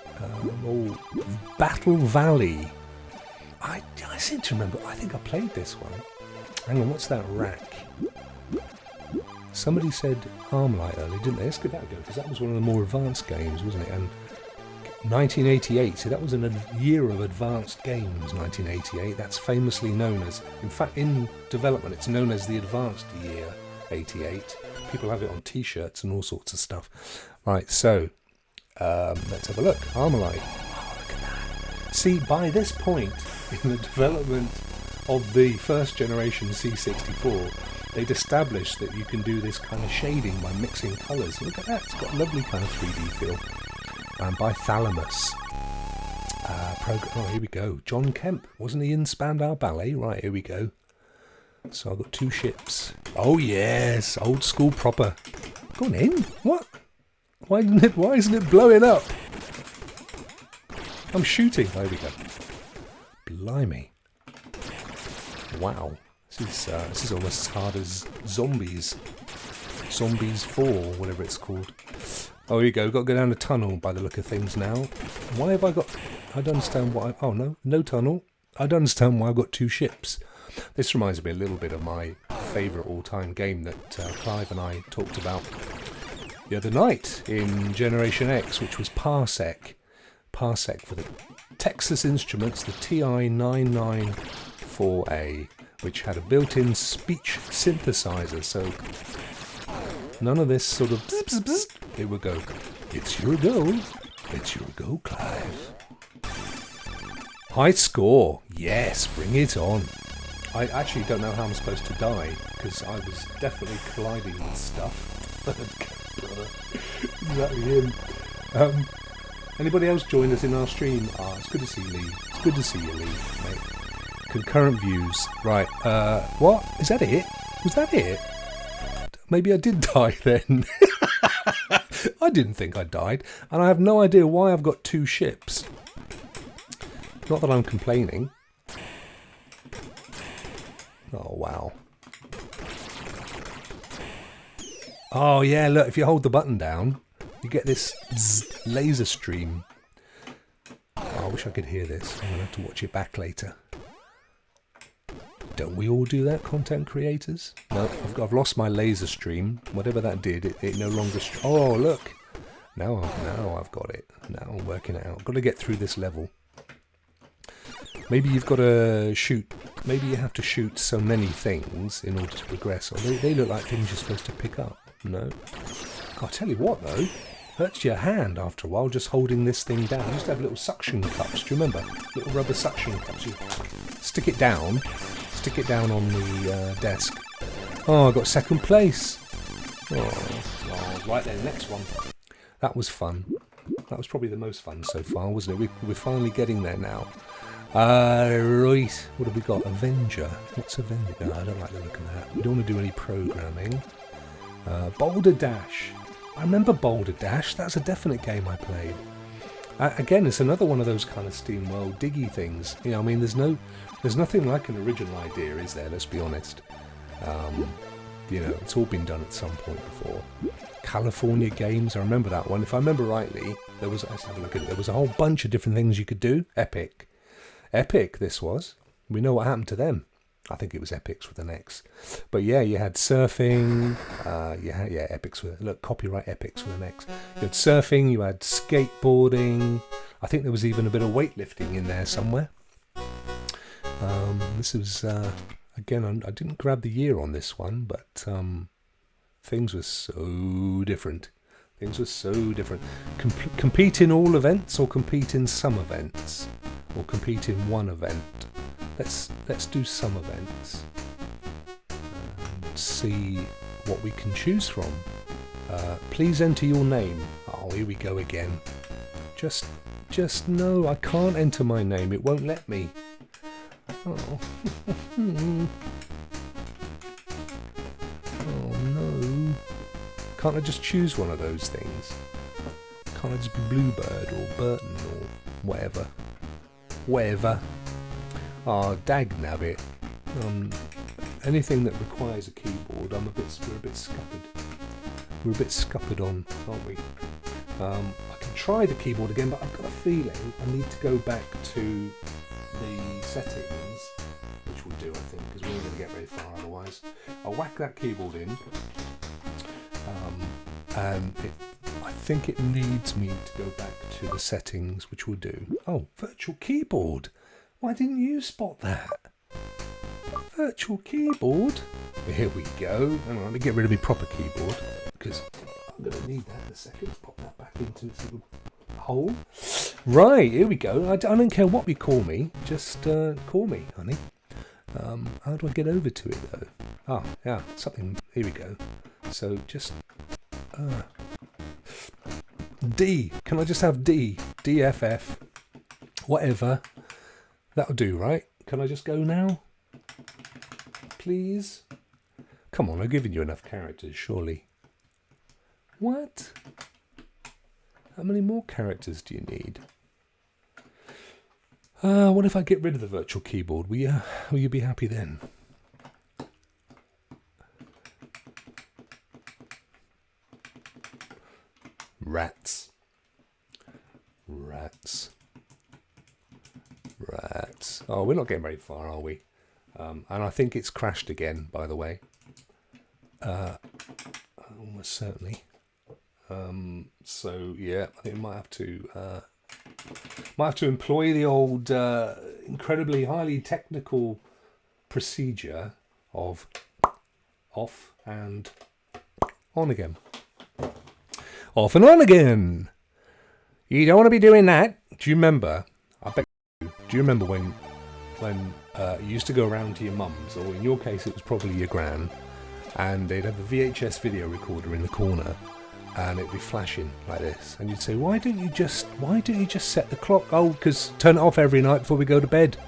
Oh, Battle Valley. I seem to remember, I think I played this one. Hang on, what's that rack? Somebody said Armlight earlier, didn't they? Let's give that a go, because that was one of the more advanced games, wasn't it? And 1988, so that was a year of advanced games, 1988. That's famously known as, in fact, in development, it's known as the advanced year, 88. People have it on t-shirts and all sorts of stuff. Right, so, let's have a look. Armlight. Oh, look at that. See, by this point in the development of the first generation C64, they'd established that you can do this kind of shading by mixing colours. Look at that, it's got a lovely kind of 3D feel. By Thalamus. Oh, here we go. John Kemp. Wasn't he in Spandau Ballet? Right, here we go. So I've got two ships. Oh, yes. Old school proper. Go on in. What? Why isn't it blowing up? I'm shooting. There we go. Blimey. Wow. This is almost as hard as Zombies. Zombies 4, whatever it's called. Oh, here you go. Got to go down a tunnel by the look of things now. Why have I got... I don't understand why... Oh, no tunnel. I don't understand why I've got two ships. This reminds me a little bit of my favourite all-time game that Clive and I talked about the other night in Generation X, which was Parsec. Parsec for the Texas Instruments, the TI-994A, which had a built-in speech synthesizer, so none of this sort of bzz, bzz, bzz. It would go, it's your go, Clive. High score, yes, bring it on. I actually don't know how I'm supposed to die, because I was definitely colliding with stuff. Exactly him. Anybody else joined us in our stream? It's good to see Lee. It's good to see you, Lee, mate. Concurrent views. Right, what? Is that it? Was that it? Maybe I did die then. I didn't think I died, and I have no idea why I've got two ships. Not that I'm complaining. Oh, wow. Oh, yeah, look, if you hold the button down, you get this laser stream. Oh, I wish I could hear this. I'm going to have to watch it back later. Don't we all do that, content creators? No, I've lost my laser stream. Whatever that did, it no longer... Oh, look. Now I've got it. Now I'm working it out. Got to get through this level. Maybe you've got to shoot... Maybe you have to shoot so many things in order to progress. Or they look like things you're supposed to pick up. No. I'll tell you what, though. Hurts your hand after a while just holding this thing down. I used to have little suction cups. Do you remember? Little rubber suction cups. You stick it down. Stick it down on the desk. Oh, I got second place. Oh, right then, next one. That was fun. That was probably the most fun so far, wasn't it? We're finally getting there now. Right, what have we got? Avenger. What's Avenger? No, I don't like the look of that. We don't want to do any programming. Boulder Dash. I remember Boulder Dash. That's a definite game I played. Again, it's another one of those kind of SteamWorld diggy things. You know, I mean, there's nothing like an original idea, is there? Let's be honest. You know, it's all been done at some point before. California Games, I remember that one. If I remember rightly, let's have a look at it. There was a whole bunch of different things you could do. Epic. Epic, this was. We know what happened to them. I think it was Epics with an X. But yeah, you had surfing. Epics with, look, copyright Epics with an X. You had surfing, you had skateboarding. I think there was even a bit of weightlifting in there somewhere. This was, again, I didn't grab the year on this one, but things were so different. Things were so different. Compete in all events or compete in some events? Or compete in one event? Let's do some events. See what we can choose from. Please enter your name. Oh, here we go again. Just no, I can't enter my name. It won't let me. Oh. Oh no. Can't I just choose one of those things? Can't I just be Bluebird or Burton or whatever? Whatever. Oh, dagnabbit. Anything that requires a keyboard, we're a bit scuppered. We're a bit scuppered on, aren't we? I can try the keyboard again, but I've got a feeling I need to go back to the settings, which we'll do, I think, because we're not going to get very far otherwise. I'll whack that keyboard in, and I think it needs me to go back to the settings, which we'll do. Oh, virtual keyboard. Why didn't you spot that? Virtual keyboard. Here we go. Hang on, let me get rid of my proper keyboard because I'm going to need that in a second. Pop that back into its little hole. Right, here we go. I don't care what you call me. Just call me, honey. How do I get over to it though? Oh, yeah, something. Here we go. So just D. Can I just have D? DFF. Whatever. That'll do, right? Can I just go now? Please? Come on, I've given you enough characters, surely. What? How many more characters do you need? What if I get rid of the virtual keyboard? Will you be happy then? Rats. Rats. Rats. Oh, we're not getting very far, are we? And I think it's crashed again, by the way. Almost certainly. So yeah, I think I might have to employ the old incredibly highly technical procedure of off and on again. Off and on again. You don't want to be doing that. Do you remember? I bet you. Do you remember when you used to go around to your mum's, or in your case it was probably your gran, and they'd have a VHS video recorder in the corner, and it'd be flashing like this, and you'd say, why don't you just set the clock? Oh, because turn it off every night before we go to bed.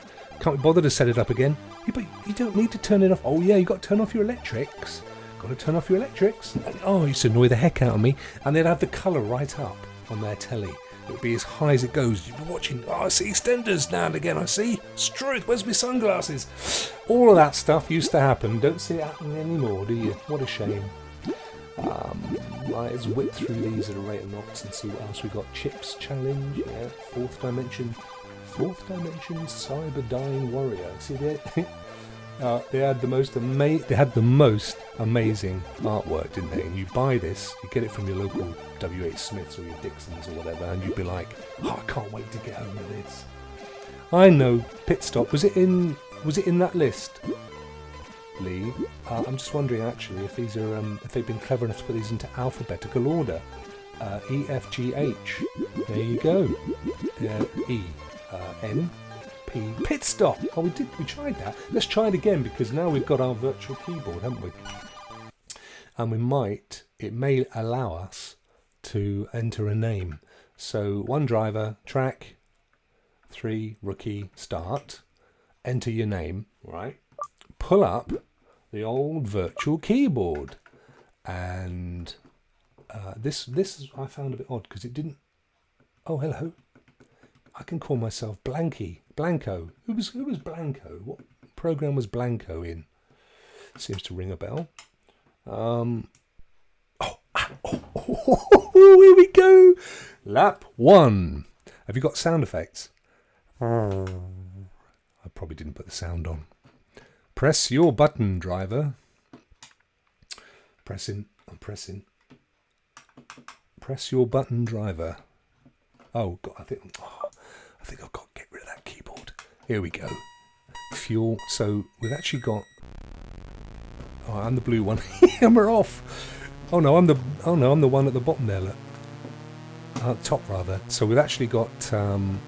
Can't be bothered to set it up again. Yeah, but you don't need to turn it off. Oh yeah, you got to turn off your electrics. Got to turn off your electrics. And, oh, it used to annoy the heck out of me. And they'd have the colour right up on their telly. It would be as high as it goes. You'd be watching, oh, I see EastEnders now and again. I see Struth, where's my sunglasses? All of that stuff used to happen. Don't see it happening anymore, do you? What a shame. Let's whip through these at a rate of knots and see what else we got. Chips challenge, yeah. Fourth dimension Cyberdyne Warrior. See they had the most amazing artwork, didn't they? And you buy this, you get it from your local W.H. Smiths or your Dixons or whatever, and you'd be like, oh, I can't wait to get home with this. I know. Pit Stop. Was it in that list, Lee? I'm just wondering actually if these are if they've been clever enough to put these into alphabetical order. E, F, G, H. There you go. E, N, P. Pit Stop. Oh, we tried that. Let's try it again because now we've got our virtual keyboard, haven't we? And it may allow us to enter a name. So 1 driver, track, 3, rookie, start, enter your name, right? Pull up the old virtual keyboard. And this I found a bit odd because it didn't... Oh, hello. I can call myself Blanco. Who was Blanco? What program was Blanco in? Seems to ring a bell. Here we go. Lap 1. Have you got sound effects? I probably didn't put the sound on. Press your button, driver. I'm pressing. Press your button, driver. Oh God, I think I've got to get rid of that keyboard. Here we go. Fuel. So we've actually got... Oh, I'm the blue one. And we're off. Oh no, I'm the one at the bottom there. Look. Top rather. So we've actually got...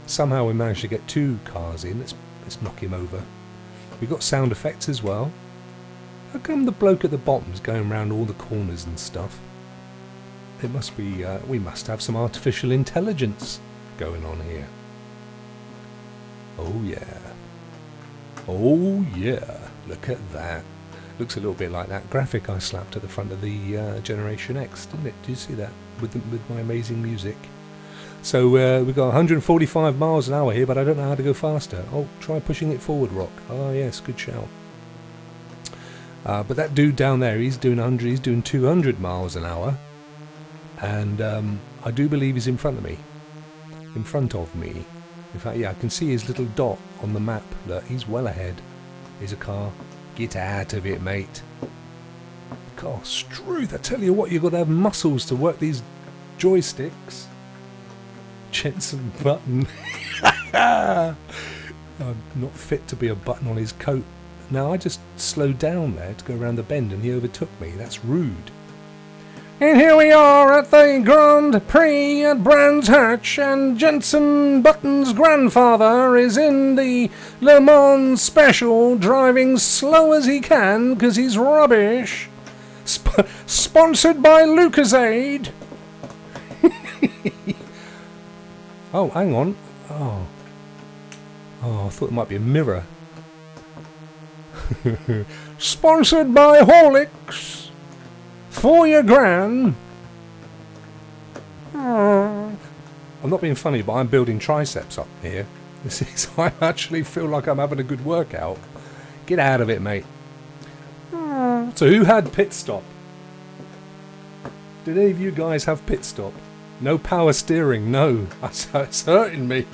somehow we managed to get 2 cars in. Let's knock him over. We've got sound effects as well. How come the bloke at the bottom is going around all the corners and stuff? It must be... we must have some artificial intelligence going on here. Oh yeah. Oh yeah. Look at that. Looks a little bit like that graphic I slapped at the front of the Generation X, didn't it? Do you see that? With my amazing music. So we've got 145 miles an hour here, but I don't know how to go faster. Oh, try pushing it forward, Rokk. Oh yes, good shout. But that dude down there, he's doing 100, he's doing 200 miles an hour. And I do believe he's in front of me. In front of me. In fact, yeah, I can see his little dot on the map. Look, he's well ahead. Here's a car. Get out of it, mate. God, Struth, I tell you what, you've got to have muscles to work these joysticks. Jensen Button. I'm not fit to be a button on his coat. Now, I just slowed down there to go around the bend and he overtook me. That's rude. And here we are at the Grand Prix at Brands Hatch, and Jensen Button's grandfather is in the Le Mans Special, driving slow as he can because he's rubbish. Sponsored by Lucasade. Oh, hang on. Oh, I thought it might be a mirror. Sponsored by Horlicks. For your gran. I'm not being funny, but I'm building triceps up here. I actually feel like I'm having a good workout. Get out of it, mate. So who had pit stop? Did any of you guys have pit stop? No power steering, no. It's hurting me.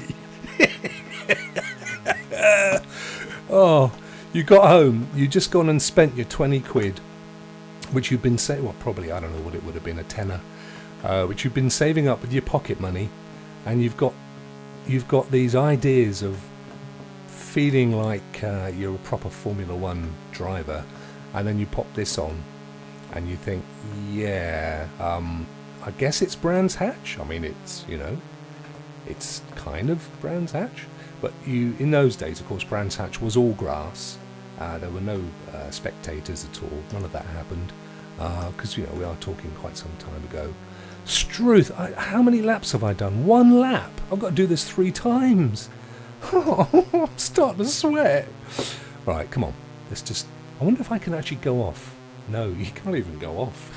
Oh, you got home. You just gone and spent your 20 quid. Which you've been saving, well, probably, I don't know what it would have been, a tenner, which you've been saving up with your pocket money, and you've got these ideas of feeling like you're a proper Formula 1 driver, and then you pop this on, and you think, yeah, I guess it's Brands Hatch. I mean, it's, you know, it's kind of Brands Hatch, but in those days, of course, Brands Hatch was all grass. There were no spectators at all. None of that happened because, you know, we are talking quite some time ago. Struth, how many laps have I done? 1 lap. I've got to do this 3 times. Oh, I'm starting to sweat. Right, come on. Let's just... I wonder if I can actually go off. No, you can't even go off.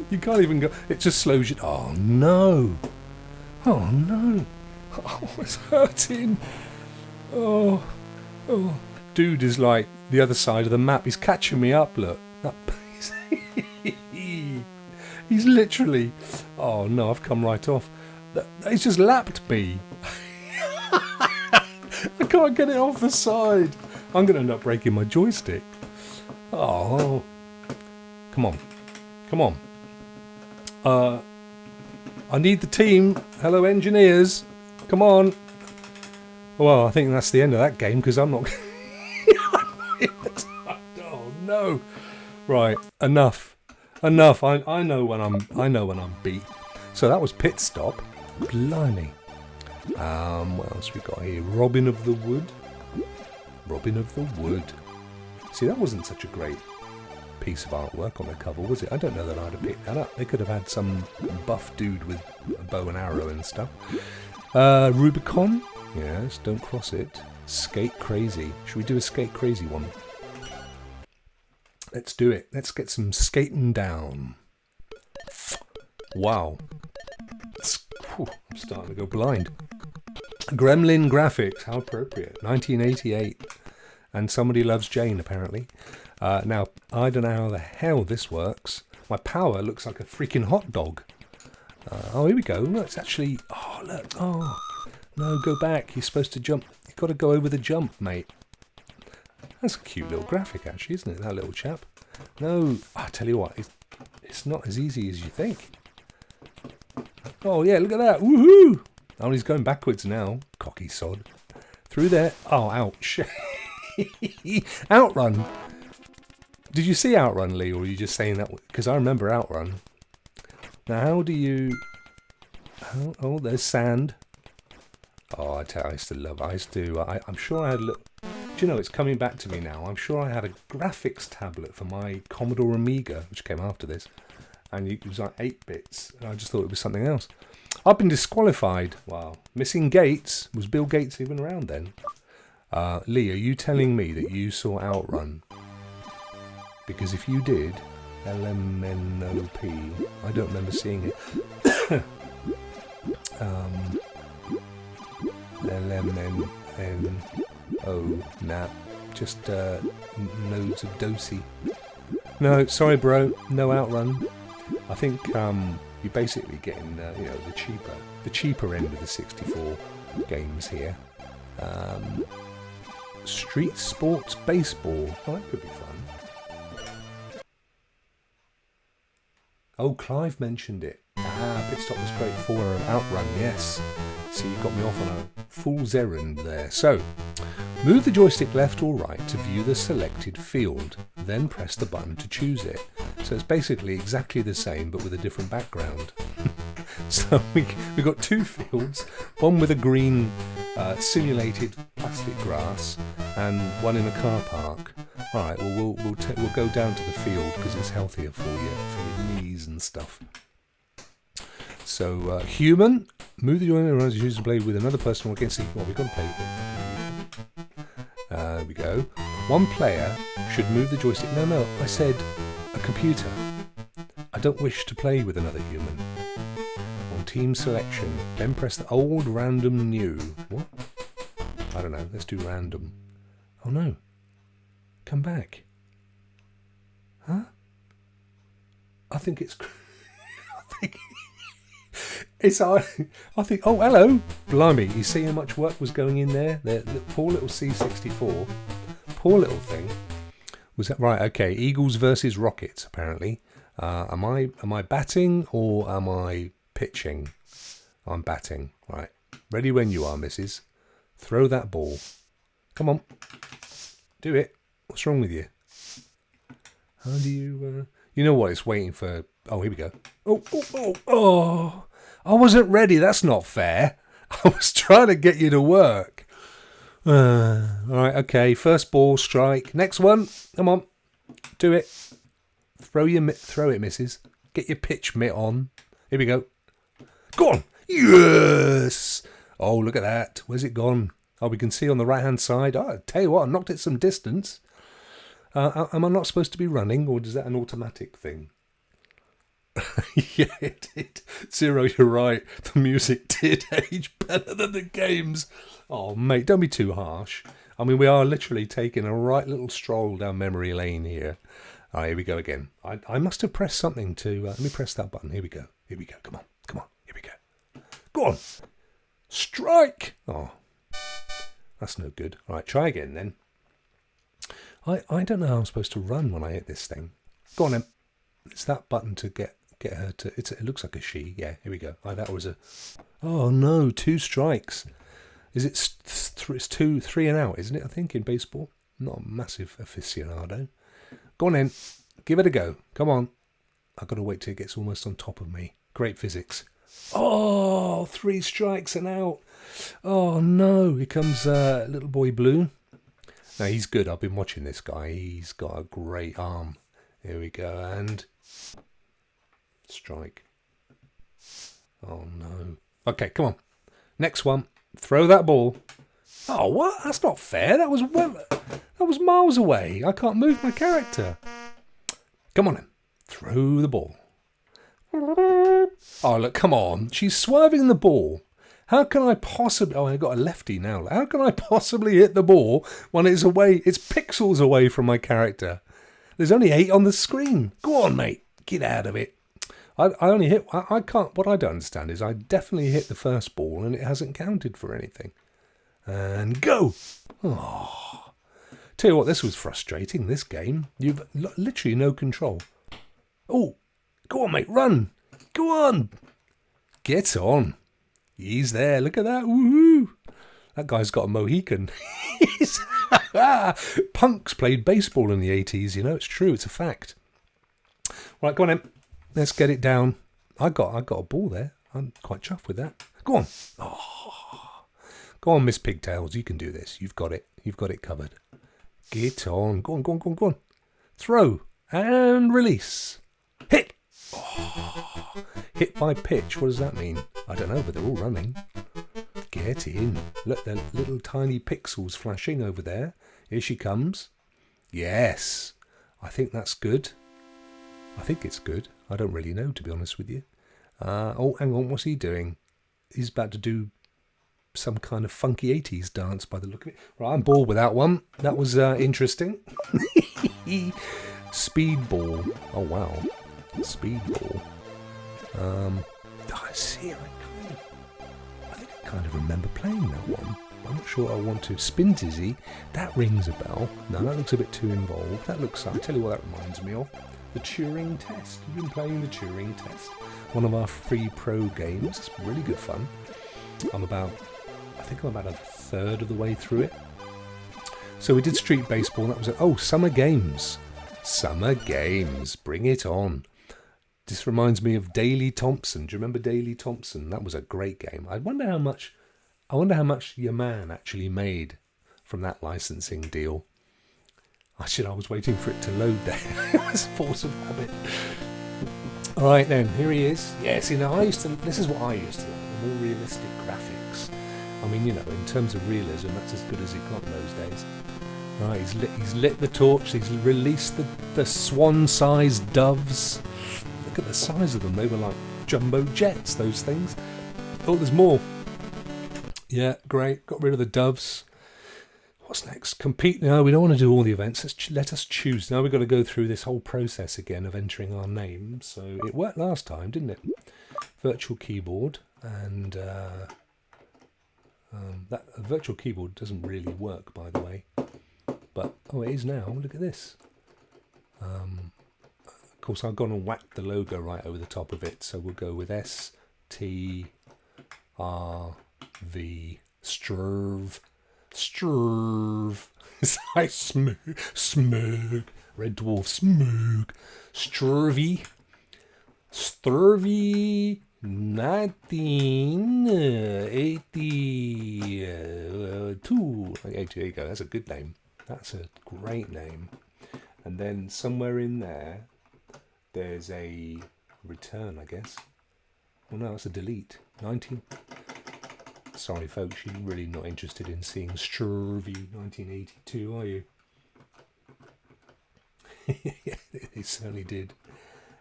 You can't even go... It just slows you... Oh, no. Oh, no. Oh, it's hurting. Oh. Dude is like the other side of the map. He's catching me up, look. He's literally... Oh no, I've come right off. He's just lapped me. I can't get it off the side. I'm going to end up breaking my joystick. Oh. Come on. I need the team. Hello, engineers. Come on. Well, I think that's the end of that game because I'm not... Oh no! Right, enough. I know when I'm beat. So that was pit stop. Blimey. What else we got here? Robin of the Wood. See, that wasn't such a great piece of artwork on the cover, was it? I don't know that I'd have picked that up. They could have had some buff dude with a bow and arrow and stuff. Rubicon? Yes, don't cross it. Skate Crazy. Should we do a Skate Crazy one? Let's do it. Let's get some skating down. Wow. I'm starting to go blind. Gremlin graphics. How appropriate. 1988. And Somebody Loves Jane, apparently. Now, I don't know how the hell this works. My power looks like a freaking hot dog. Oh, here we go. No, it's actually... Oh, look. Oh, no, go back. You're supposed to jump. You've got to go over the jump, mate. That's a cute little graphic, actually, isn't it? That little chap. No, I tell you what, it's not as easy as you think. Oh, yeah, look at that. Woohoo! Oh, he's going backwards now. Cocky sod. Through there. Oh, ouch. Outrun. Did you see Outrun, Lee, or were you just saying that? Because I remember Outrun. Now, how do you... Oh, there's sand. Oh, I used to love... I'm sure I had... Do you know, it's coming back to me now. I'm sure I had a graphics tablet for my Commodore Amiga, which came after this. And it was like 8 bits. And I just thought it was something else. I've been disqualified. Wow. Missing Gates. Was Bill Gates even around then? Lee, are you telling me that you saw Outrun? Because if you did, LMNOP, I don't remember seeing it. LMNO, nah, just nodes of dosy. No, sorry bro, no Outrun. I think you're basically getting you know, the cheaper end of the 64 games here. Street Sports Baseball, oh, that could be fun. Oh, Clive mentioned it. Pit Stop was great for Outrun, yes. So you got me off on a fool's errand there. So, move the joystick left or right to view the selected field, then press the button to choose it. So it's basically exactly the same but with a different background. So we've got 2 fields, one with a green simulated plastic grass and one in a car park. Alright, well we'll go down to the field because it's healthier for your knees and stuff. So human, move the joystick around to use the blade with another person or against it. Well, we've got to play with it. There we go. One player should move the joystick. No, I said a computer. I don't wish to play with another human. On team selection, then press the old random new. What? I don't know. Let's do random. Oh no. Come back. Huh? I think it's... I think, oh, hello. Blimey, you see how much work was going in there? The poor little C64. Poor little thing. Was that right? Okay, Eagles versus Rockets, apparently. Am I batting or am I pitching? I'm batting. Right. Ready when you are, missus. Throw that ball. Come on. Do it. What's wrong with you? How do you... You know what? It's waiting for... Oh, here we go. Oh. I wasn't ready. That's not fair. I was trying to get you to work. All right, okay. First ball, strike. Next one. Come on. Do it. Throw it, missus. Get your pitch mitt on. Here we go. Go on. Yes. Oh, look at that. Where's it gone? Oh, we can see on the right-hand side. Oh, I tell you what, I knocked it some distance. Am I not supposed to be running, or is that an automatic thing? Yeah, it did. Zero, you're right. The music did age better than the games. Oh, mate, don't be too harsh. I mean, we are literally taking a right little stroll down memory lane here. All right, here we go again. I must have pressed something to... let me press that button. Here we go. Here we go. Come on. Here we go. Go on. Strike. Oh, that's no good. All right, try again then. I don't know how I'm supposed to run when I hit this thing. Go on then. It's that button to get her to... It looks like a she. Yeah, here we go. Oh, that was a... Oh, no. 2 strikes. Is it... It's 3 and out, isn't it, I think, in baseball? Not a massive aficionado. Go on then. Give it a go. Come on. I've got to wait till it gets almost on top of me. Great physics. Oh, 3 strikes and out. Oh, no. Here comes little boy Blue. Now, he's good. I've been watching this guy. He's got a great arm. Here we go, and strike. Oh no. Okay, come on. Next one. Throw that ball. Oh, what? That's not fair. That was miles away. I can't move my character. Come on then. Throw the ball. Oh, look, come on. She's swerving the ball. How can I possibly... Oh, I got a lefty now. How can I possibly hit the ball when it's away? It's pixels away from my character. There's only 8 on the screen. Go on, mate. Get out of it. I only hit... I can't... What I don't understand is I definitely hit the first ball and it hasn't counted for anything. And go. Oh. Tell you what, this was frustrating, this game. You've literally no control. Oh, go on, mate. Run. Go on. Get on. He's there. Look at that. Woohoo. That guy's got a Mohican. Punks played baseball in the 80s, you know. It's true. It's a fact. Right, go on then. Let's get it down. I got a ball there. I'm quite chuffed with that. Go on. Oh. Go on, Miss Pigtails. You can do this. You've got it. You've got it covered. Get on. Go on, go on, go on, go on. Throw. And release. Hit. Oh. Hit by pitch. What does that mean? I don't know, but they're all running. Get in. Look, the little tiny pixels flashing over there. Here she comes. Yes. I think that's good. I think it's good. I don't really know, to be honest with you. Oh, hang on. What's he doing? He's about to do some kind of funky 80s dance by the look of it. Right, I'm bored with that one. That was interesting. Speedball. Oh, wow. Speedball. I see. I think I kind of remember playing that one. I'm not sure I want to. Spin Dizzy. That rings a bell. No, that looks a bit too involved. That looks... I'll tell you what that reminds me of. The Turing Test. You've been playing the Turing Test. One of our free pro games. It's really good fun. I think I'm about a third of the way through it. So we did Street Baseball. That was it. Oh, Summer Games. Summer Games. Bring it on. This reminds me of Daley Thompson. Do you remember Daley Thompson? That was a great game. I wonder how much your man actually made from that licensing deal. I was waiting for it to load there. It was force of habit. All right then, here he is. Yes, this is what I used to like, more realistic graphics. I mean, you know, in terms of realism, that's as good as it got in those days. Right, he's lit the torch. He's released the swan-sized doves. Look at the size of them. They were like jumbo jets, those things. Oh, there's more. Yeah, great. Got rid of the doves. What's next? Compete. No, we don't want to do all the events. Let us choose. Now we've got to go through this whole process again of entering our name. So it worked last time, didn't it? Virtual keyboard. And that virtual keyboard doesn't really work, by the way. But, oh, it is now. Look at this. Of course, I've gone and whacked the logo right over the top of it. So we'll go with STRV. Strv. It's like smug. Red Dwarf, smug. Strvy. 1982. Okay, there you go. That's a good name. That's a great name. And then somewhere in there, there's a return, I guess. Oh no, that's a delete. 19. Sorry, folks, you're really not interested in seeing Strvy 1982, are you? They certainly did.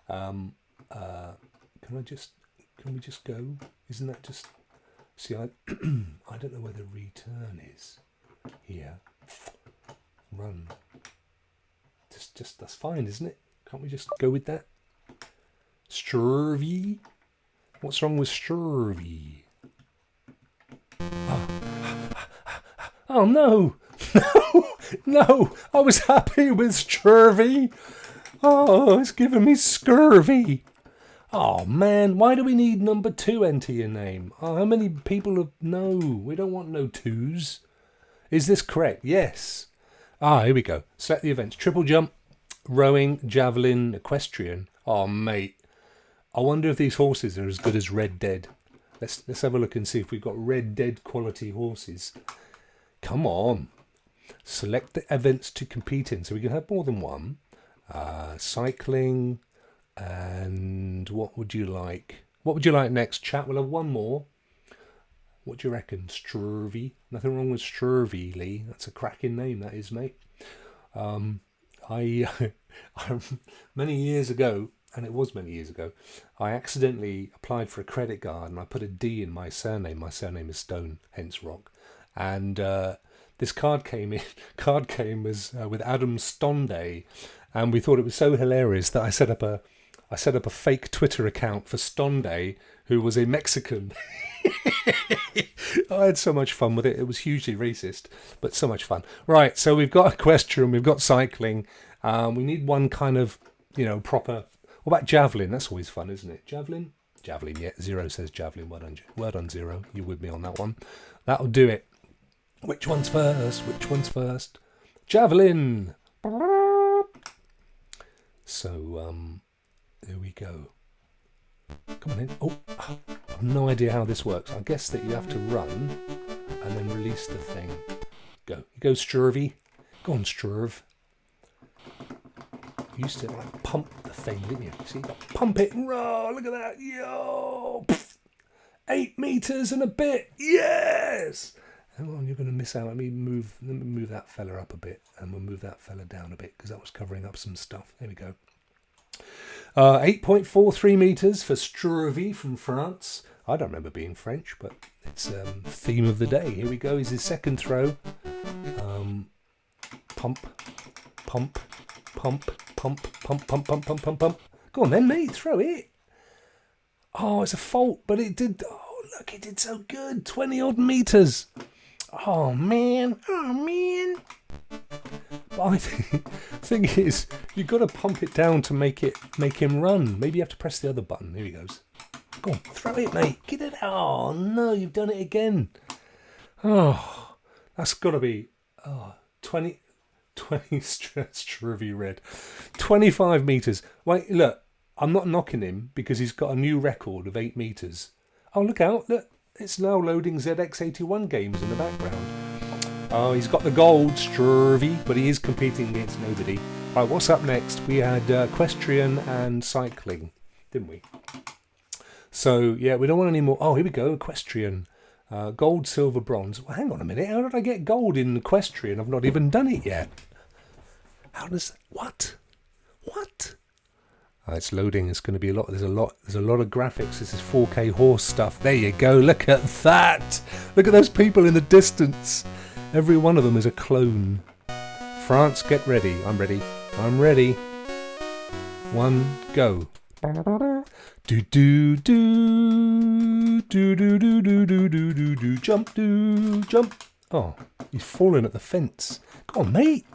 Can we just go? Isn't that just... See, I don't know where the return is. Here. Run. Just that's fine, isn't it? Can't we just go with that? Strvy? What's wrong with Strvy? Oh no! No! I was happy with Strvy! Oh, it's giving me scurvy! Oh man, why do we need number 2 enter your name? Oh, how many people have... No, we don't want no 2s. Is this correct? Yes. Here we go. Select the events. Triple jump, rowing, javelin, equestrian. Oh mate, I wonder if these horses are as good as Red Dead. Let's have a look and see if we've got Red Dead quality horses. Come on. Select the events to compete in. So we can have more than one. cycling, and what would you like? What would you like next, chat? We'll have one more. What do you reckon? Struvy? Nothing wrong with Struvy, Lee. That's a cracking name, that is, mate. I many years ago, and it was many years ago, I accidentally applied for a credit card and I put a D in my surname. My surname is Stone, hence Rokk. And this card came as with Adam Stonday, and we thought it was so hilarious that I set up a fake Twitter account for Stonday, who was a Mexican. I had so much fun with it. It was hugely racist, but so much fun. Right, so we've got equestrian, we've got cycling. We need one kind of, proper. What about javelin? That's always fun, isn't it? Javelin? Javelin, yeah. Zero says javelin. Word on Zero. You with me on that one? That'll do it. Which one's first? Which one's first? Javelin! So, there we go. Come on in. Oh, I have no idea how this works. I guess that you have to run and then release the thing. Go. You go, Struvy. Go on, Struv. You used to pump the thing, didn't you? See, pump it and roll. Look at that. Yo! 8 meters and a bit. Yes! Hang on, you're going to miss out. Let me move that fella up a bit, and we'll move that fella down a bit because that was covering up some stuff. There we go. 8.43 meters for Struvy from France. I don't remember being French, but it's theme of the day. Here we go. Is his second throw. Pump, pump, pump, pump, pump, pump, pump, pump, pump, pump. Go on then, mate. Throw it. Oh, it's a fault, but it did. Oh, look, it did so good. 20 odd meters. Oh man. Oh man. But I thing is, you've got to pump it down to make him run. Maybe you have to press the other button. Here he goes. Go on, throw it, mate. Get it. Oh no, you've done it again. Oh, that's got to be 20 Struvy red. 25 meters. Wait, look, I'm not knocking him because he's got a new record of 8 meters. Oh, look out. Look, it's now loading ZX81 games in the background. Oh, he's got the gold, Struvy, but he is competing against nobody. Right, what's up next? We had equestrian and cycling, didn't we? So, yeah, we don't want any more. Oh, here we go, equestrian. Gold, silver, bronze. Well, hang on a minute. How did I get gold in equestrian? I've not even done it yet. How does... What? It's loading. It's going to be a lot. There's a lot of graphics. This is 4K horse stuff. There you go. Look at that. Look at those people in the distance. Every one of them is a clone. France, get ready. I'm ready. 1, go. Do do do do do do do do do do do jump. Oh, he's falling at the fence. Come on, mate.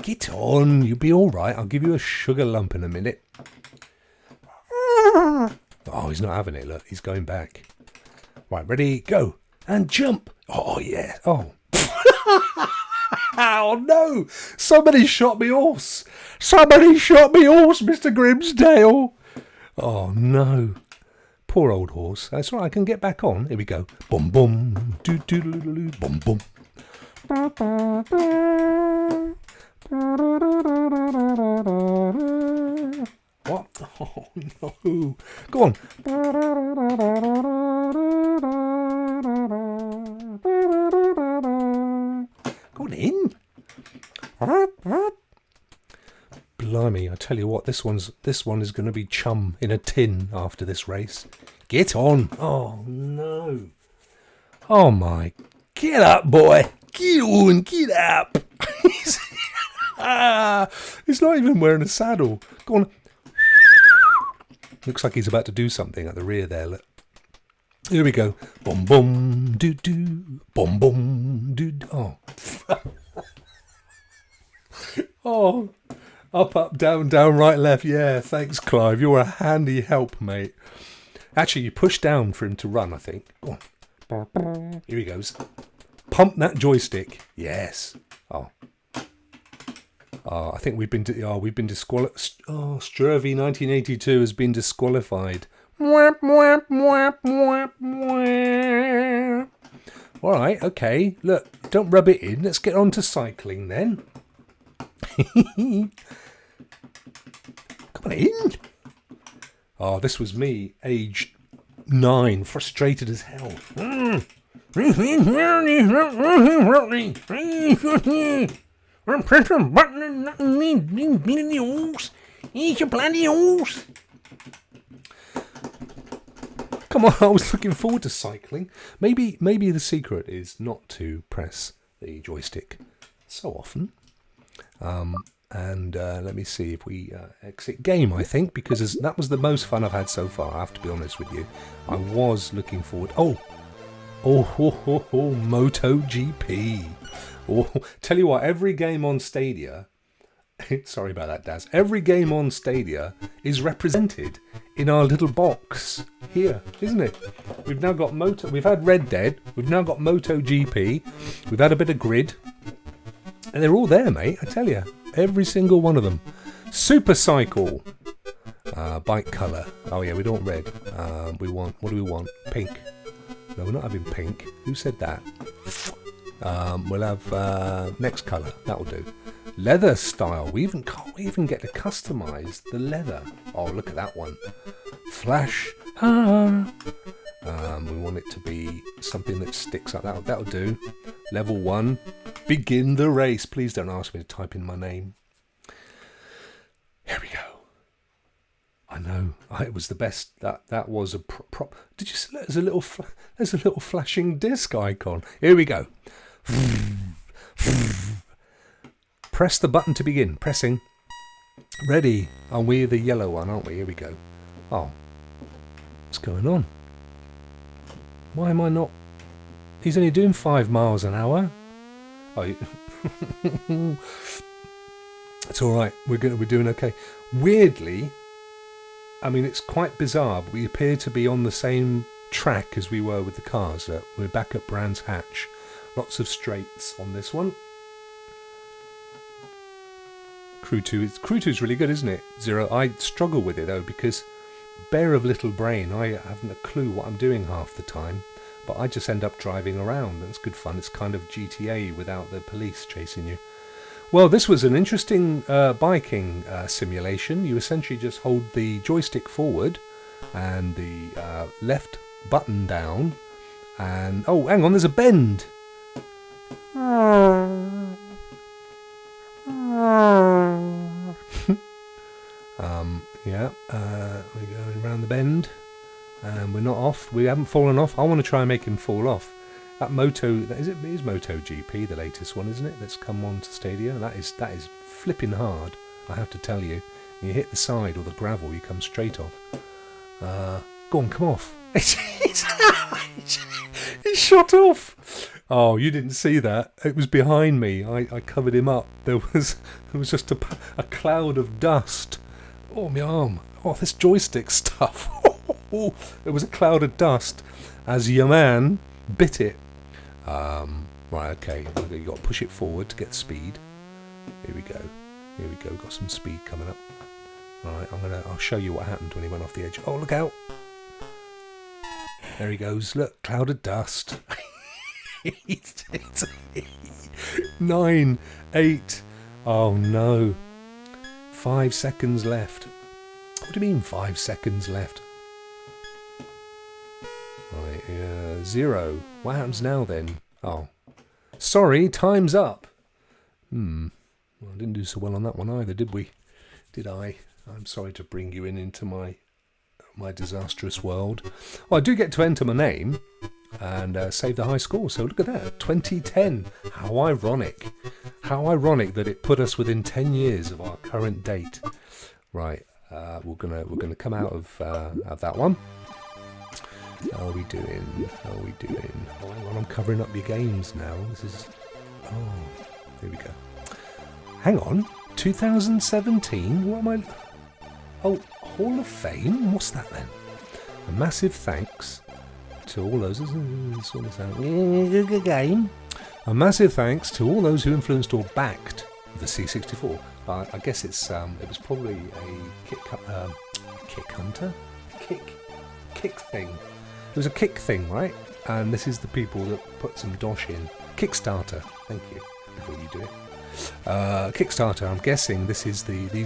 Get on. You'll be all right. I'll give you a sugar lump in a minute. Oh, he's not having it. Look, he's going back. Right, ready, go and jump. Oh yeah. Oh. Oh no! Somebody shot me horse, Mr. Grimsdale. Oh no! Poor old horse. That's right. I can get back on. Here we go. Boom, boom, doo doo doo doo, boom, boom. What? Oh no! Go on. Go on in. Blimey, I tell you what, this one is going to be chum in a tin after this race. Get on. Oh no. Oh my. Get up, boy. Get on, get up. He's not even wearing a saddle. Go on. Looks like he's about to do something at the rear there. Look. Here we go. Boom, boom, doo, doo. Boom, boom, doo, doo. Oh. Oh. Up, down, right, left. Yeah, thanks, Clive. You're a handy help, mate. Actually, you push down for him to run, I think. Go on. Here he goes. Pump that joystick. Yes. Oh. I think we've been disqualified. Oh, Struvy 1982 has been disqualified. All right, okay. Look, don't rub it in. Let's get on to cycling then. in. Oh, this was me, age 9, frustrated as hell. I'm pressing a button and nothing means bloody horse. Eat your bloody horse. Come on, I was looking forward to cycling. Maybe the secret is not to press the joystick so often. And let me see if we exit game, I think, because that was the most fun I've had so far, I have to be honest with you. I was looking forward... Oh, MotoGP. Oh, tell you what, every game on Stadia... Sorry about that, Daz. Every game on Stadia is represented in our little box here, isn't it? We've now got We've had Red Dead. We've now got MotoGP. We've had a bit of Grid. And they're all there, mate, I tell you. Every single one of them. Supercycle. Bike colour. Oh, yeah, we don't want red. What do we want? Pink. No, we're not having pink. Who said that? We'll have next colour. That'll do. Leather style. We can't even get to customise the leather. Oh, look at that one. Flash. We want it to be something that sticks up. That'll do. Level 1. Begin the race. Please don't ask me to type in my name. Here we go. I know. It was the best. That was a prop. Did you see? There's a little flashing disc icon. Here we go. Press the button to begin. Pressing. Ready. And we're the yellow one, aren't we? Here we go. Oh. What's going on? Why am I not... He's only doing 5 miles an hour. Oh, it's all right. We're doing okay. Weirdly, I mean, it's quite bizarre, but we appear to be on the same track as we were with the cars. We're back at Brands Hatch. Lots of straights on this one. Crew 2 is really good, isn't it? Zero. I struggle with it though because bare of little brain. I haven't a clue what I'm doing half the time, but I just end up driving around. That's good fun. It's kind of GTA without the police chasing you. Well, this was an interesting biking simulation. You essentially just hold the joystick forward and the left button down, and oh, hang on, there's a bend. We're going around the bend, and we're not off. We haven't fallen off. I want to try and make him fall off. That is MotoGP, the latest one, isn't it? That's come on to Stadia. That is flipping hard, I have to tell you. When you hit the side or the gravel, you come straight off. Go on, come off. He shot off. Oh, you didn't see that. It was behind me. I covered him up. There was just a cloud of dust. Oh, my arm. Oh, this joystick stuff. There was a cloud of dust as your man bit it. Right, okay. You've got to push it forward to get speed. Here we go. Got some speed coming up. Alright, I'll show you what happened when he went off the edge. Oh, look out. There he goes. Look, cloud of dust. 9, 8. Oh no. 5 seconds left. What do you mean 5 seconds left? Right, 0. What happens now then? Oh. Sorry, time's up. Well, I didn't do so well on that one either, did we? Did I? I'm sorry to bring you into my disastrous world. Well, I do get to enter my name and save the high score. So look at that, 2010. How ironic. How ironic that it put us within 10 years of our current date. Right, we're gonna come out of that one. How are we doing? Oh, hang on, I'm covering up your games now. This is... Oh, here we go. Hang on, 2017? What am I... Oh, Hall of Fame? What's that then? A massive thanks to all those... game. A massive thanks to all those who influenced or backed the C64. I guess it was probably a kick thing. It was a kick thing, right? And this is the people that put some dosh in. Kickstarter. Thank you. Before you do it. Kickstarter. I'm guessing these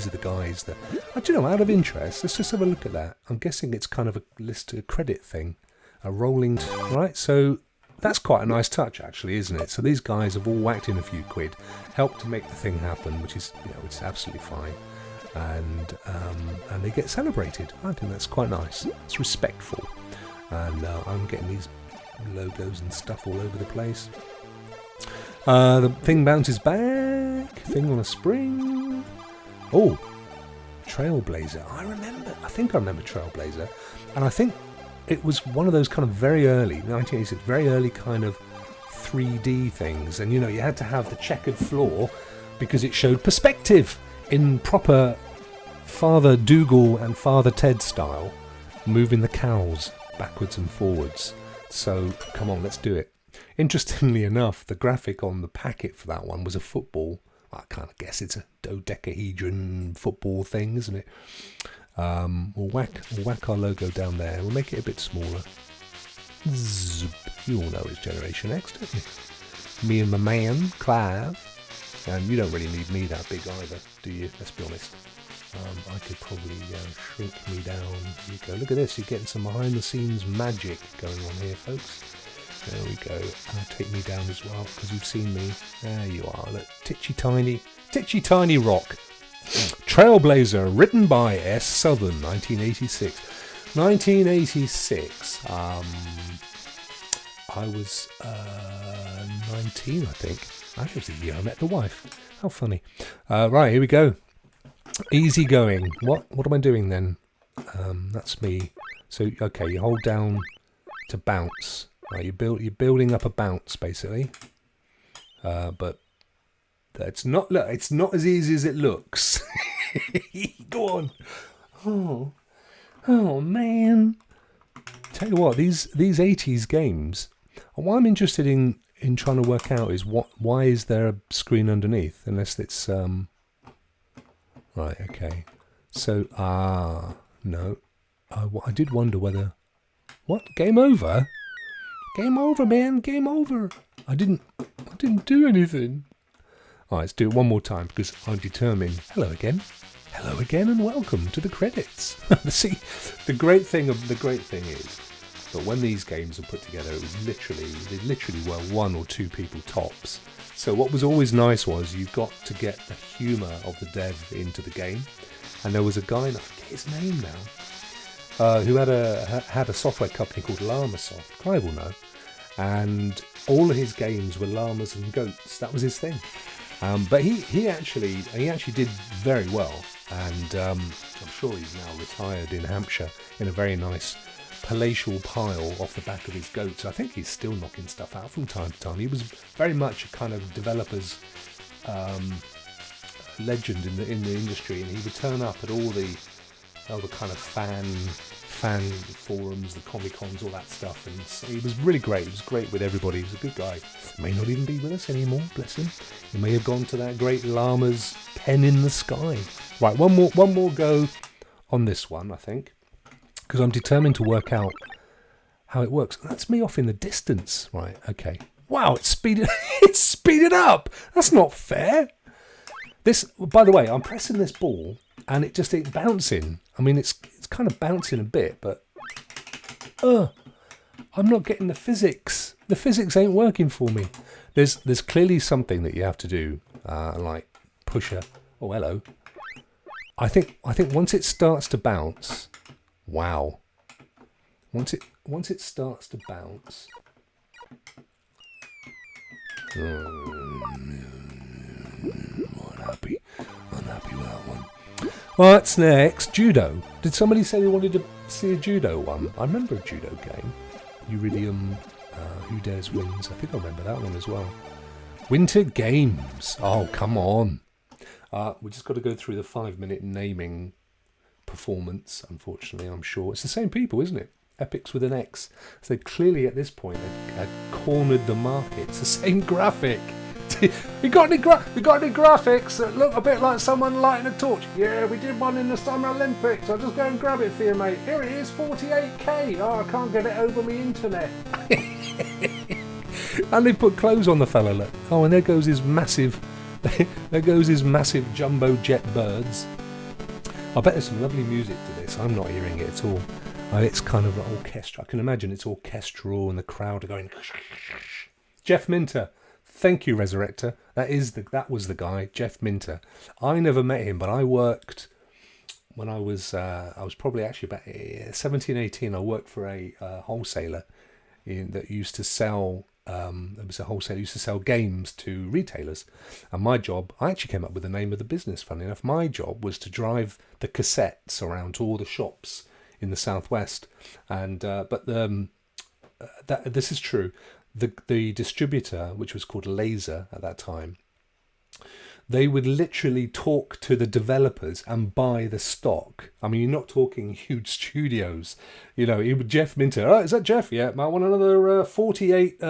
are the guys that. Do you know? Out of interest, let's just have a look at that. I'm guessing it's kind of a list of credit thing, a rolling. Right, so that's quite a nice touch, actually, isn't it? So these guys have all whacked in a few quid, helped to make the thing happen, which is it's absolutely fine, and they get celebrated. I think that's quite nice. It's respectful, and I'm getting these logos and stuff all over the place. The thing bounces back. Thing on a spring. Oh, Trailblazer. I think I remember Trailblazer, and I think it was one of those kind of very early 1986, very early kind of 3D things, and you had to have the checkered floor because it showed perspective in proper Father Dougal and Father Ted style, moving the cows backwards and forwards. So come on, let's do it. Interestingly enough, the graphic on the packet for that one was a football. I kind of guess it's a dodecahedron football thing, isn't it? We'll whack our logo down there. We'll make it a bit smaller. Zzz. You all know it's Generation X, don't you? Me and my man, Clive. And you don't really need me that big either, do you? Let's be honest. I could probably shrink me down. Here you go. Look at this. You're getting some behind-the-scenes magic going on here, folks. There we go. Take me down as well, because you've seen me. There you are. Look, titchy tiny Rokk. Trailblazer, written by S. Southern, 1986. 1986. I was 19, I think. That was the year I met the wife. How funny. Right, here we go. Easy going. What am I doing then? That's me. So, okay, you hold down to bounce. Right, you're building up a bounce, basically. But it's not as easy as it looks. Go on. Oh man. Tell you what, these 80s games, what I'm interested in trying to work out is why is there a screen underneath, unless it's right, okay. So no. I did wonder whether game over? Game over, man, game over. I didn't do anything. Alright, let's do it one more time because I'm determined. Hello again, and welcome to the credits. See, the great thing is that when these games are put together, they literally were one or two people tops. So what was always nice was you got to get the humour of the dev into the game, and there was a guy, and I forget his name now, who had a software company called Llamasoft. Clive will know. And all of his games were llamas and goats. That was his thing. But he actually did very well, and I'm sure he's now retired in Hampshire in a very nice palatial pile off the back of his goats. I think he's still knocking stuff out from time to time. He was very much a kind of developer's legend in the industry, and he would turn up at all the kind of fan forums, the Comic-Cons, all that stuff, and he was really great. He was great with everybody. He was a good guy. He may not even be with us anymore, bless him. He may have gone to that great llama's pen in the sky. Right, one more go on this one, I think, because I'm determined to work out how it works. That's me off in the distance. Right, okay. Wow, it's speeded up. That's not fair. This, by the way, I'm pressing this ball and it's bouncing. I mean, it's kind of bouncing a bit, but I'm not getting the physics. The physics ain't working for me. There's clearly something that you have to do, like pusher. Oh, hello. I think once it starts to bounce, wow. Once it starts to bounce. Unhappy with that one. Well, that's next. Judo. Did somebody say they wanted to see a judo one? I remember a judo game. Uridium, Who Dares Wins. I think I remember that one as well. Winter Games. Oh, come on. We just got to go through the 5-minute naming performance, unfortunately, I'm sure. It's the same people, isn't it? Epics with an X. So clearly at this point, they've cornered the market. It's the same graphic. We got any graphics that look a bit like someone lighting a torch? Yeah, we did one in the Summer Olympics. I'll just go and grab it for you, mate. Here it is, 48k. Oh, I can't get it over my internet. And they put clothes on the fella, look. Oh, and there goes his massive There goes his massive jumbo jet birds. I bet there's some lovely music to this. I'm not hearing it at all. It's kind of like orchestral. I can imagine it's orchestral and the crowd are going. Jeff Minter. Thank you, Resurrector. That was the guy, Jeff Minter. I never met him, but I worked when I was probably actually about 17, 18. I worked for a wholesaler that used to sell. There was a wholesaler used to sell games to retailers, and my job, I actually came up with the name of the business, funny enough. My job was to drive the cassettes around to all the shops in the southwest, and this is true. The distributor, which was called Laser at that time, they would literally talk to the developers and buy the stock. I mean, you're not talking huge studios. You know, Jeff Minter. Oh, is that Jeff? Yeah, I want another 48,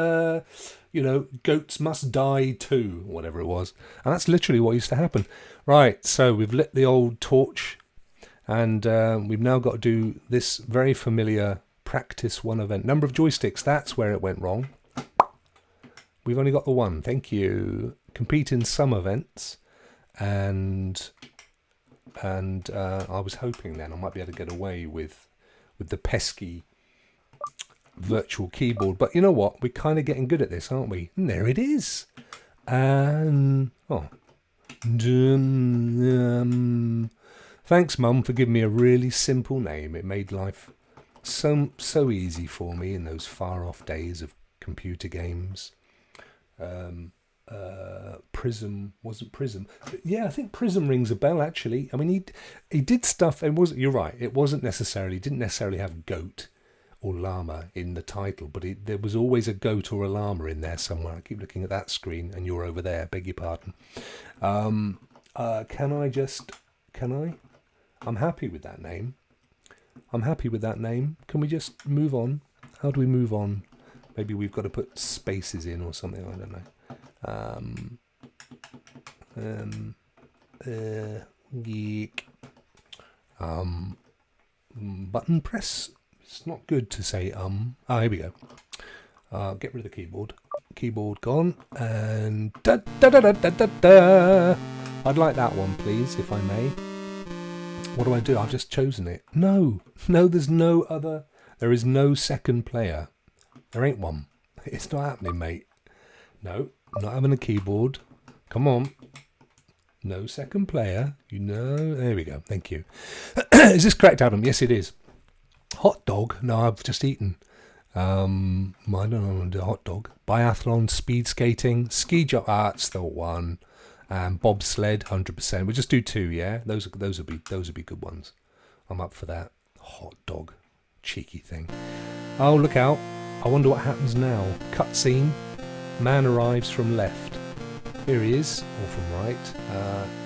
Goats Must Die 2, whatever it was. And that's literally what used to happen. Right, so we've lit the old torch, and we've now got to do this very familiar practice one event. Number of joysticks, that's where it went wrong. We've only got the one, thank you. Compete in some events, and I was hoping then I might be able to get away with the pesky virtual keyboard. But you know what? We're kind of getting good at this, aren't we? And there it is. Thanks, Mum, for giving me a really simple name. It made life so easy for me in those far off days of computer games. Prism wasn't Prism. But yeah, I think Prism rings a bell actually. I mean, he did stuff, and you're right, it didn't necessarily have goat or llama in the title, but there was always a goat or a llama in there somewhere. I keep looking at that screen and you're over there, beg your pardon. Can I? I'm happy with that name. Can we just move on? How do we move on? Maybe we've got to put spaces in or something, I don't know. Geek. Button press. It's not good to say here we go. Get rid of the keyboard. Keyboard gone. And da da da da da da da. I'd like that one, please, if I may. What do I do? I've just chosen it. No, there's no other. There is no second player. There ain't one. It's not happening, mate. No, I'm not having a keyboard. Come on. No second player. There we go. Thank you. Is this correct, Adam? Yes, it is. Hot dog? No, I've just eaten. I don't know, the hot dog. Biathlon, speed skating, ski jump. That's the one. Bobsled, 100%. We'll just do 2, yeah? Those would be good ones. I'm up for that. Hot dog. Cheeky thing. Oh, look out. I wonder what happens now. Cutscene. Man arrives from left. Here he is, or from right.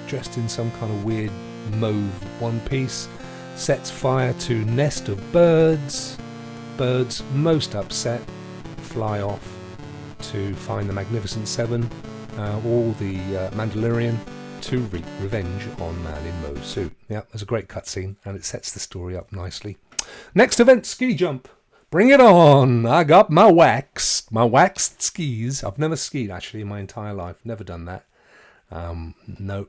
Dressed in some kind of weird mauve one piece. Sets fire to nest of birds. Birds, most upset, fly off to find the Magnificent Seven, or the Mandalorian, to wreak revenge on Man in Mo's suit. Yeah, there's a great cutscene, and it sets the story up nicely. Next event, ski jump. Bring it on! I got my waxed skis. I've never skied actually in my entire life. Never done that. No,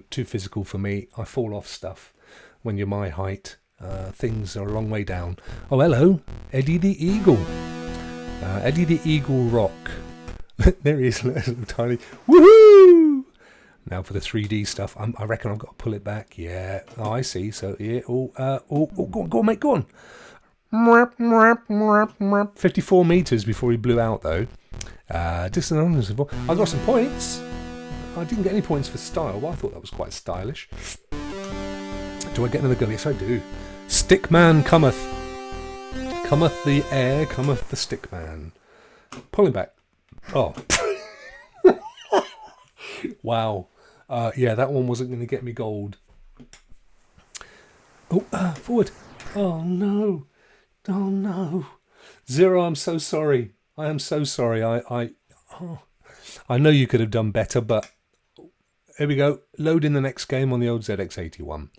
too physical for me. I fall off stuff when you're my height. Things are a long way down. Oh, hello, Eddie the Eagle. Eddie the Eagle Rokk. There he is, little tiny. Woohoo! Now for the 3D stuff. I reckon I've got to pull it back. Yeah. Oh, I see. So yeah. Go on, mate. Go on. 54 meters before he blew out, though. I got some points. I didn't get any points for style, but I thought that was quite stylish. Do I get another go? Yes, I do. Stickman cometh. Cometh the air, cometh the stickman. Pull him back. Oh. Wow. Yeah, that one wasn't going to get me gold. Oh, forward. Oh, no. Oh, no. Zero, I'm so sorry. I am so sorry. I know you could have done better, but here we go. Load in the next game on the old ZX81.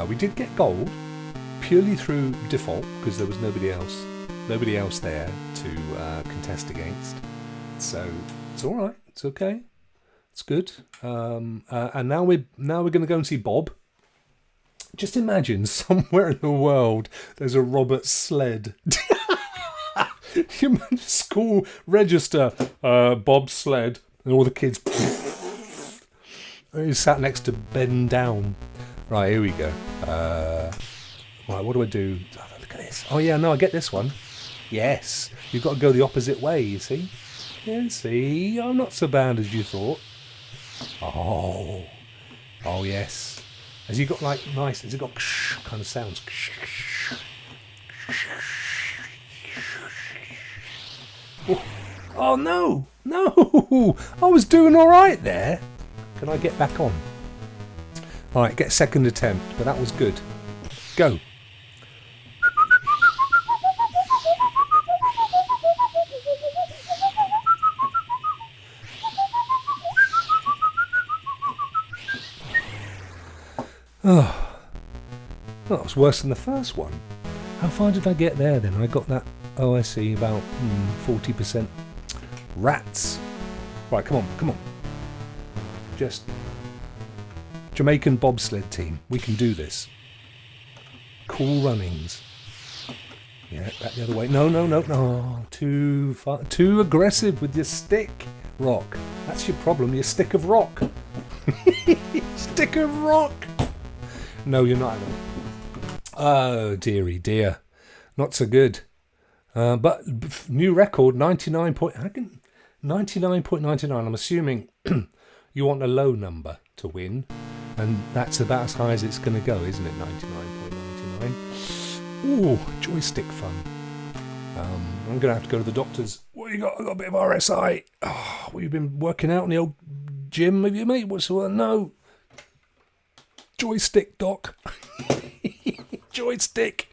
We did get gold purely through default because there was nobody else there to contest against. So it's all right. It's okay. It's good. And now we're going to go and see Bob. Just imagine somewhere in the world there's a Robert sled. Human school register, Bob sled, and all the kids. He's sat next to Ben Down. Right, here we go. Right, what do I do? Oh, look at this. Oh yeah, no, I get this one. Yes, you've got to go the opposite way. You see? Yeah, see, I'm not so bad as you thought. Oh yes. Has he got like nice? Has it got kind of sounds? Oh no! I was doing all right there. Can I get back on? All right, get second attempt, but that was good. Go. Oh, that was worse than the first one. How far did I get there then? I got that, oh I see, about 40%. Rats. Right, come on. Just Jamaican bobsled team. We can do this. Cool runnings. Yeah, back the other way. No. Too far. Too aggressive with your stick, Rokk. That's your problem, your stick of Rokk. Stick of Rokk. No, you're not. Oh, dearie dear. Not so good. But new record, 99.99. I'm assuming you want a low number to win. And that's about as high as it's going to go, isn't it? 99.99. Ooh, joystick fun. I'm going to have to go to the doctor's. What you got? I got a bit of RSI. Oh, well, you've been working out in the old gym, have you, mate? What's the no? Joystick, doc. Joystick.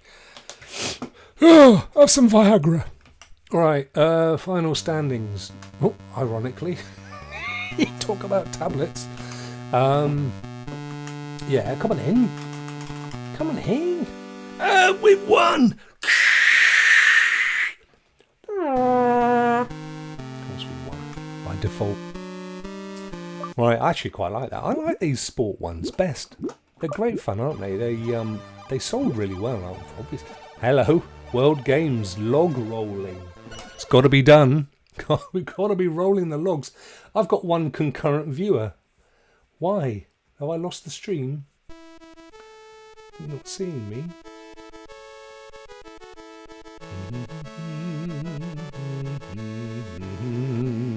Oh, have some Viagra. Right, final standings. Oh, ironically. Talk about tablets. Yeah, come on in. We've won. Of course we won by default. Right, I actually quite like that. I like these sport ones best. They're great fun, aren't they? They sold really well, obviously. Hello, World Games log rolling. It's got to be done. We've got to be rolling the logs. I've got one concurrent viewer. Why? Have I lost the stream? You're not seeing me.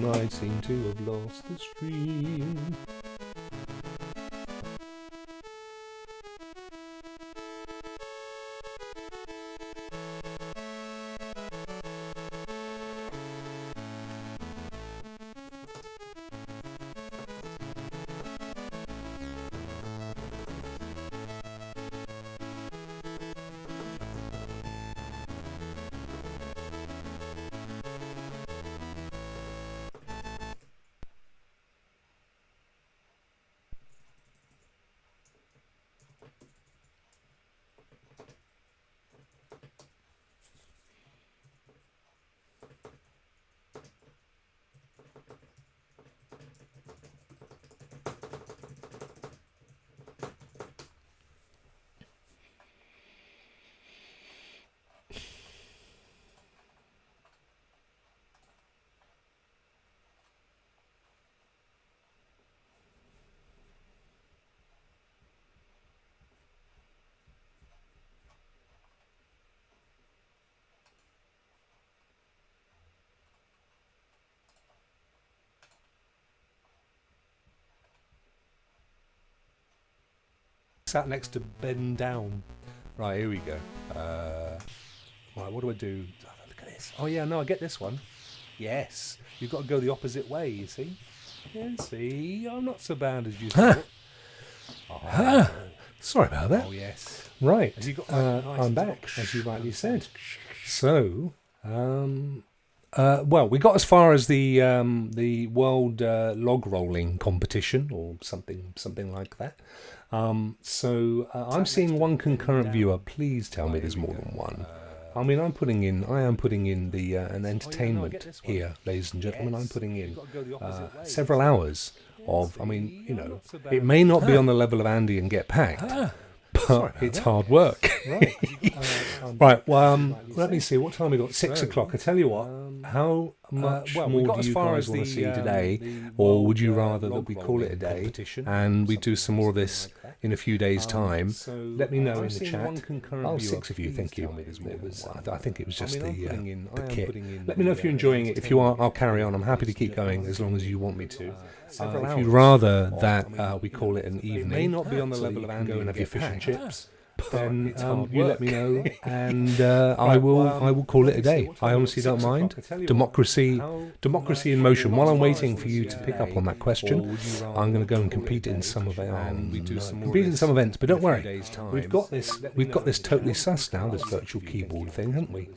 I seem to have lost the stream. Sat next to Ben Down. Right, here we go. Right, what do I do? Oh, look at this. Oh yeah, no, I get this one. Yes, you've got to go the opposite way, you see? Yeah, see, I'm not so bad as you thought. Sorry about that. Oh yes. Right, Has he got I'm back, as you rightly said. So, well, we got as far as the world log rolling competition or something like that. So I'm seeing one concurrent viewer. Please tell me there's more than one. I mean, I am putting in the an entertainment here, ladies and gentlemen. I'm putting in several hours of, I mean, you know, it may not be on the level of Andy and Get Packed, but it's hard work. Right, well, let me see, what time we got? 6 o'clock. I tell you what, how much more do you guys want to see today, or would you rather that we call it a day and we do some more of this in a few days' time? Let me know in the chat. Oh, 6 of you, thank you. I think it was just the kit. Let me know if you're enjoying it. If you are, I'll carry on. I'm happy to keep going as long as you want me to. If you'd rather that we call it an evening, it may not be on the level of Andy and have your fish and chips, then you let me know, and I will call it a day. I honestly don't mind. Democracy in motion. While I'm waiting for you to pick up on that question, I'm going to go and compete in some events. But don't worry, we've got this totally sussed now. This virtual keyboard thing, haven't we?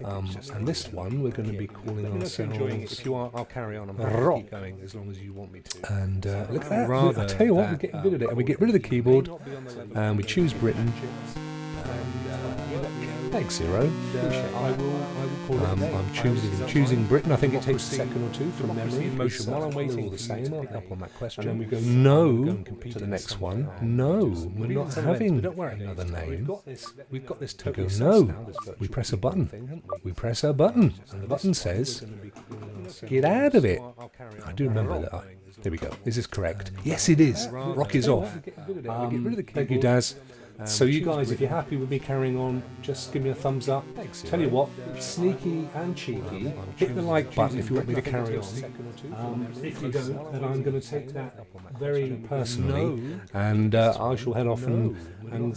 And this one we're going to be calling ourselves. If you are, I'll carry on. I'm happy to keep going as long as you want me to. And look at that. I tell you what, we're getting rid of it, and we get rid of the keyboard, and we choose Britain. Thanks, Zero. I will call it. I'm choosing Britain. I think it takes a second or two from memory. Motion. While I'm waiting, the same. I'll pick up on that question. And then we go no to the next one. No, we're not having another name. We've got this totally. No, we press a button. We press a button, and the button says, "Get out of it." I do remember that. There we go. Is this correct? Yes, it is. Rokk is off. Thank you, Daz. So you guys, if you're happy with me carrying on, just give me a thumbs up. Tell you what, sneaky and cheeky, hit the like button if you want me to carry on. If you don't, then I'm going to take that very personally, and I shall head off and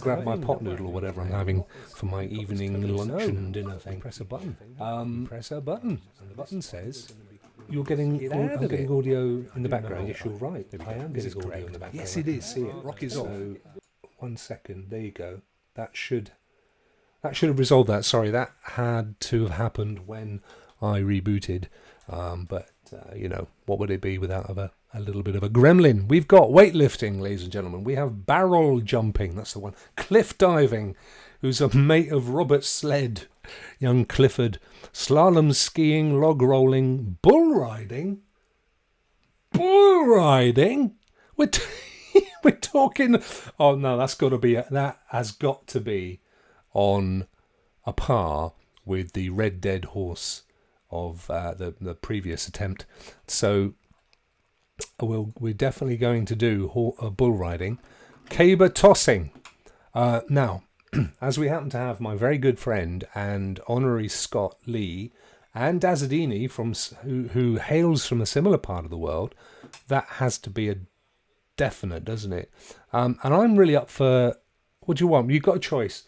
grab my pot noodle or whatever I'm having for my evening lunch and dinner thing. Press a button. Press a button. And the button says, you're getting audio in the background. Yes, you're right. I am getting audio in the background. Yes, it is. See it. Rokk is off. 1 second. There you go. That should have resolved that. Sorry, that had to have happened when I rebooted. But you know, what would it be without a little bit of a gremlin? We've got weightlifting, ladies and gentlemen. We have barrel jumping. That's the one. Cliff diving, who's a mate of Robert Sled, young Clifford. Slalom skiing, log rolling, bull riding. We're talking. Oh no, that has got to be on a par with the Red Dead horse of the previous attempt. So we're definitely going to do bull riding, caber tossing. Now, as we happen to have my very good friend and honorary Scot Lee and Dazadini who hails from a similar part of the world, that has to be a definite, doesn't it? And I'm really up for, what do you want? You've got a choice: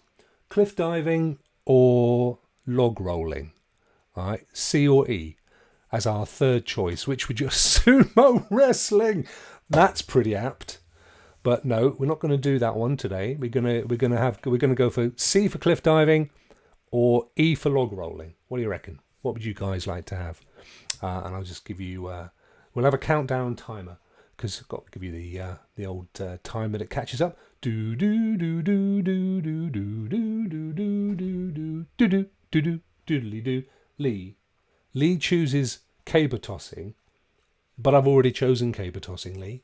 cliff diving or log rolling. All right, C or E as our third choice, which would just sumo wrestling. That's pretty apt. But no, we're not going to do that one today. We're going to go for C for cliff diving or E for log rolling. What do you reckon? What would you guys like to have? And I'll just give you. We'll have a countdown timer, because I've got to give you the old time that it catches up. Do do do do do do do do do do do do do do doodly do. Lee chooses caber tossing, but I've already chosen caber tossing, Lee.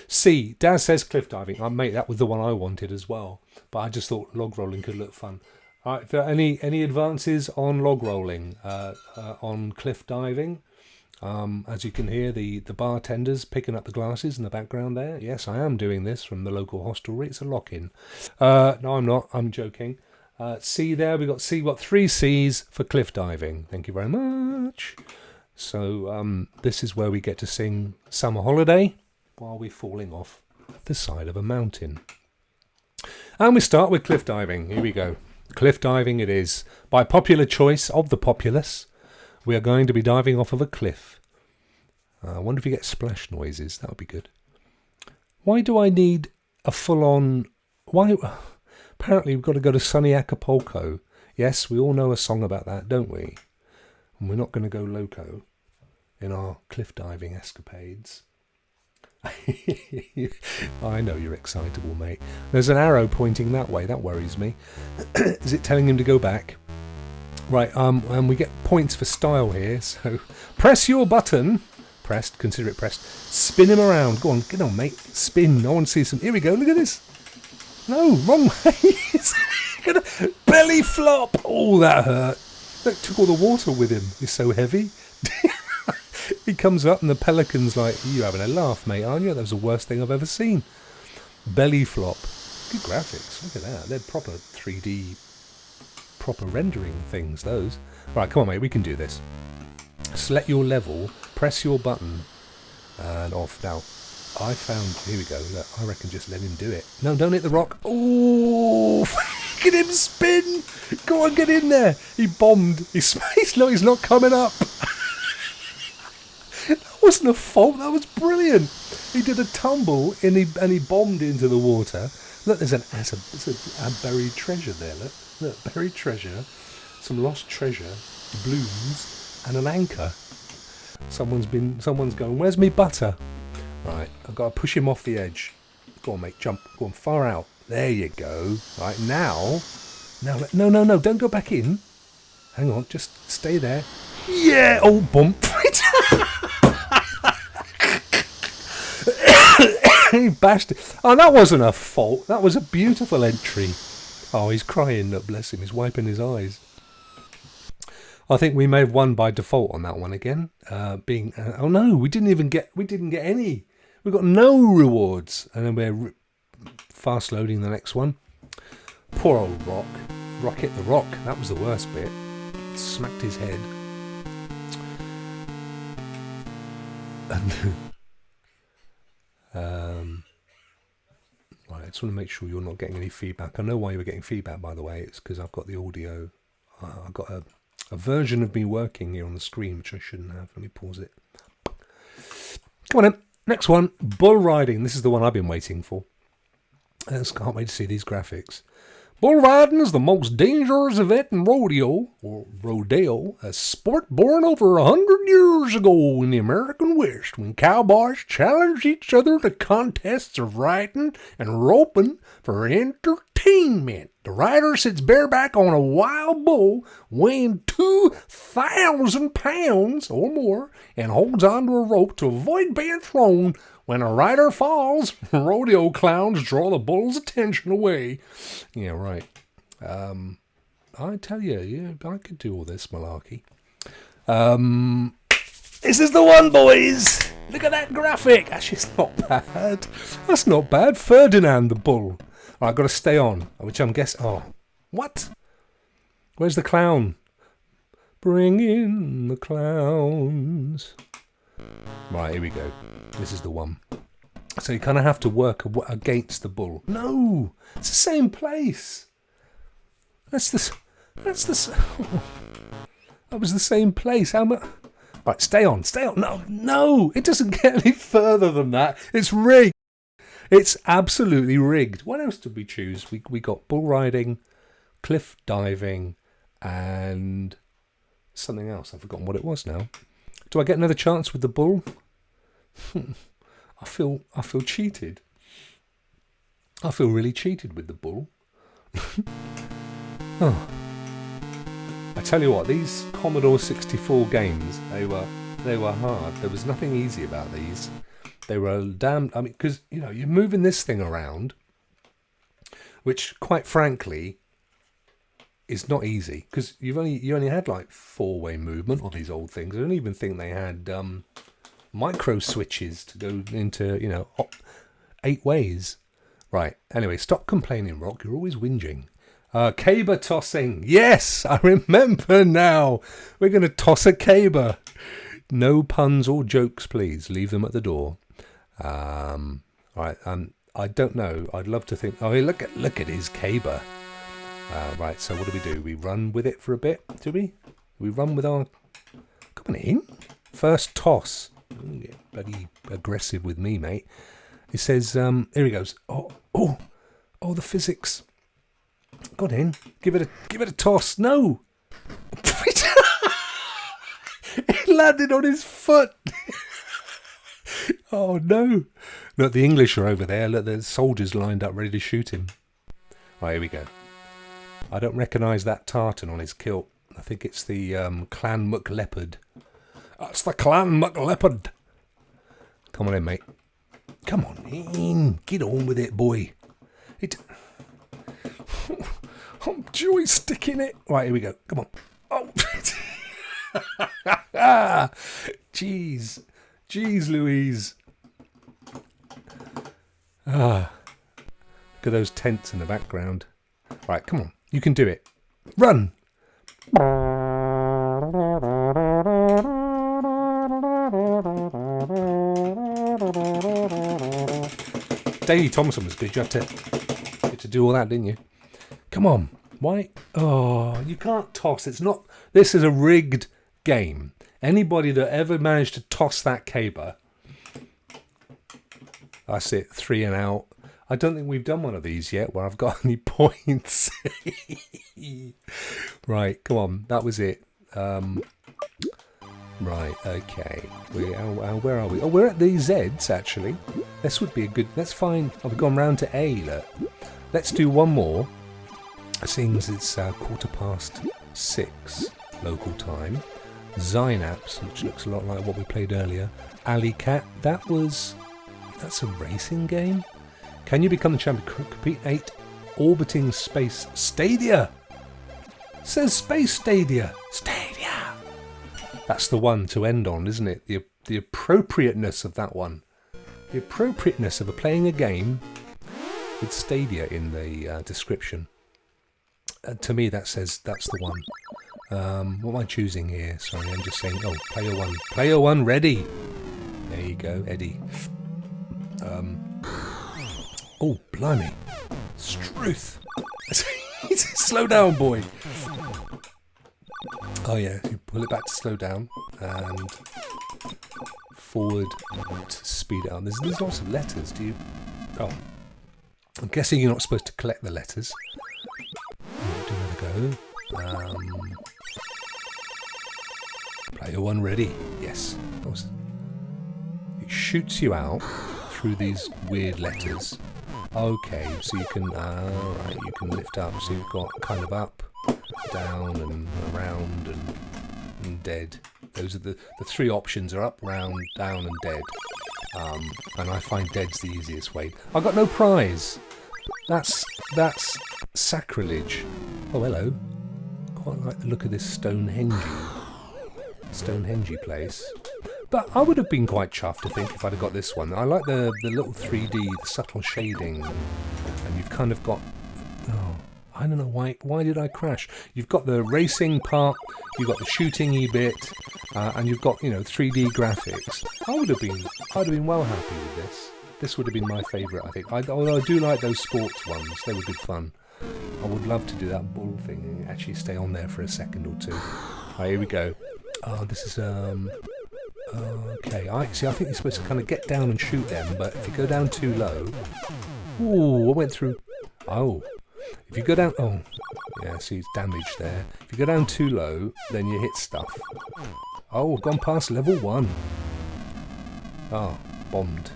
C, Daz says cliff diving. Mate, that was the one I wanted as well, but I just thought log rolling could look fun. All right, if there are any advances on log rolling, on cliff diving? As you can hear, the bartenders picking up the glasses in the background there. Yes, I am doing this from the local hostelry. It's a lock-in. No, I'm not. I'm joking. C there. We've got 3 C's for cliff diving. Thank you very much. So this is where we get to sing Summer Holiday while we're falling off the side of a mountain. And we start with cliff diving. Here we go. Cliff diving it is. By popular choice of the populace, we are going to be diving off of a cliff. I wonder if you get splash noises. That would be good. Why do I need a full-on... Why? Apparently we've got to go to sunny Acapulco. Yes, we all know a song about that, don't we? And we're not going to go loco in our cliff diving escapades. I know you're excitable, mate. There's an arrow pointing that way. That worries me. Is it telling him to go back? Right, and we get points for style here. So press your button Pressed. Consider it pressed. Spin him around. Go on. Get on, mate. Spin. I want to see some. Here we go. Look at this. No, wrong way. Belly flop. Oh, that hurt. Look, took all the water with him. He's so heavy. He comes up and the pelican's like, "You having a laugh, mate, aren't you? That was the worst thing I've ever seen." Belly flop. Good graphics. Look at that. They're proper 3D, proper rendering things, those. Right, come on, mate. We can do this. Select your level. Press your button. And off. Now, I found... Here we go. Look, I reckon just let him do it. No, don't hit the rock. Oh, look at him spin. Go on, get in there. He bombed. He's not coming up. That wasn't a fault. That was brilliant. He did a tumble and he bombed into the water. Look, there's a buried treasure there. Look, buried treasure. Some lost treasure. Blooms and an anchor. Someone's going, "Where's me butter?" Right, I've got to push him off the edge. Go on, mate, jump. Go on, far out. There you go. Right, now, no, don't go back in. Hang on, just stay there. Yeah, oh, bump. He bashed it. Oh, that wasn't a fault. That was a beautiful entry. Oh, he's crying. Look, bless him. He's wiping his eyes. I think we may have won by default on that one again. Oh no, we didn't get any. We got no rewards, and then we're fast loading the next one. Poor old Rokk. Rokk hit the rock. That was the worst bit. Smacked his head. Right, I just want to make sure you're not getting any feedback. I know why you were getting feedback, by the way. It's because I've got the audio. I've got a version of me working here on the screen, which I shouldn't have. Let me pause it. Come on in. Next one, bull riding. This is the one I've been waiting for. I just can't wait to see these graphics. Bull riding is the most dangerous event in rodeo, a sport born over 100 years ago in the American West, when cowboys challenged each other to contests of riding and roping for entertainment. The rider sits bareback on a wild bull weighing 2,000 pounds or more and holds onto a rope to avoid being thrown. When a rider falls, rodeo clowns draw the bull's attention away. Yeah, right. I tell you, yeah, I could do all this malarkey. This is the one, boys. Look at that graphic. Actually, it's not bad. That's not bad. Ferdinand the bull. Right, I've got to stay on, which I'm guessing... Oh, what? Where's the clown? Bring in the clowns. Right, here we go. This is the one. So you kind of have to work against the bull. No, it's the same place. That was the same place. How much? Right, stay on. No, it doesn't get any further than that. It's rigged. It's absolutely rigged. What else did we choose? We got bull riding, cliff diving, and something else. I've forgotten what it was now. Do I get another chance with the bull? I feel cheated. I feel really cheated with the bull. Oh. I tell you what, these Commodore 64 games, they were hard. There was nothing easy about these. They were damn... I mean, because, you know, you're moving this thing around, which, quite frankly, is not easy. Because you only had, like, 4-way movement on these old things. I don't even think they had micro switches to go into, 8 ways. Right, anyway, stop complaining, Rokk. You're always whinging. Caber tossing. Yes, I remember now. We're going to toss a caber. No puns or jokes, please. Leave them at the door. Right, I don't know. I'd love to think... Oh, look at his caber. Right, so what do? We run with it for a bit, do we? We run with our... Come on in. First toss. Get bloody aggressive with me, mate. It says, here he goes. Oh, the physics. Got in. Give it a toss. No. It landed on his foot. Oh no. Look, the English are over there. Look, there's soldiers lined up ready to shoot him. Right, here we go. I don't recognise that tartan on his kilt. I think it's the Clan McLeopard. That's the Clan McLeopard. Come on in, mate. Come on in. Get on with it, boy. I'm joysticking it. Right, here we go. Come on. Oh. Jeez. Jeez Louise. Look at those tents in the background. Right, come on. You can do it. Run. Daley Thompson was good. You had to do all that, didn't you? Come on. Why? Oh, you can't toss. It's not. This is a rigged game. Anybody that ever managed to toss that caber, that's it. 3 and out. I don't think we've done one of these yet where I've got any points. Right, come on. That was it. Right, okay. Where are we? Oh, we're at the Zs, actually. This would be a good... Let's find... Oh, we've gone round to A, look. Let's do one more. Seems it's 6:15 local time. Zynaps, which looks a lot like what we played earlier. Alley Cat, that's a racing game. Can you become the champion? Compete 8 orbiting space stadia. It says space stadia. Stadia. That's the one to end on, isn't it? The appropriateness of that one. The appropriateness of playing a game with stadia in the description. To me, that says that's the one. What am I choosing here? Sorry, I'm just saying. Oh, player 1. Player 1 ready. There you go, Eddie. Oh, blimey. Struth. Slow down, boy. Oh, yeah. You pull it back to slow down. And forward to speed it up. There's lots of letters. Do you... Oh. I'm guessing you're not supposed to collect the letters. Do another go. Player 1 ready. Yes. It shoots you out through these weird letters. Okay, so you can right, you can lift up. So you've got kind of up, down, and around, and dead. Those are the 3 options: are up, round, down, and dead. And I find dead's the easiest way. I got no prize. That's sacrilege. Oh, hello. Quite like the look of this Stonehenge place. But I would have been quite chuffed, I think, if I'd have got this one. I like the little 3D, the subtle shading. And you've kind of got... Oh, I don't know why. Why did I crash? You've got the racing part, you've got the shooting-y bit, and you've got, 3D graphics. I'd have been well happy with this. This would have been my favourite, I think. Although I do like those sports ones. They were good fun. I would love to do that ball thing and actually stay on there for a second or two. Right, here we go. Oh, this is... Okay, I think you're supposed to kind of get down and shoot them, but if you go down too low... Ooh, I went through... Oh. If you go down... Oh. Yeah, see, it's damage there. If you go down too low, then you hit stuff. Oh, I've gone past level 1. Oh, bombed.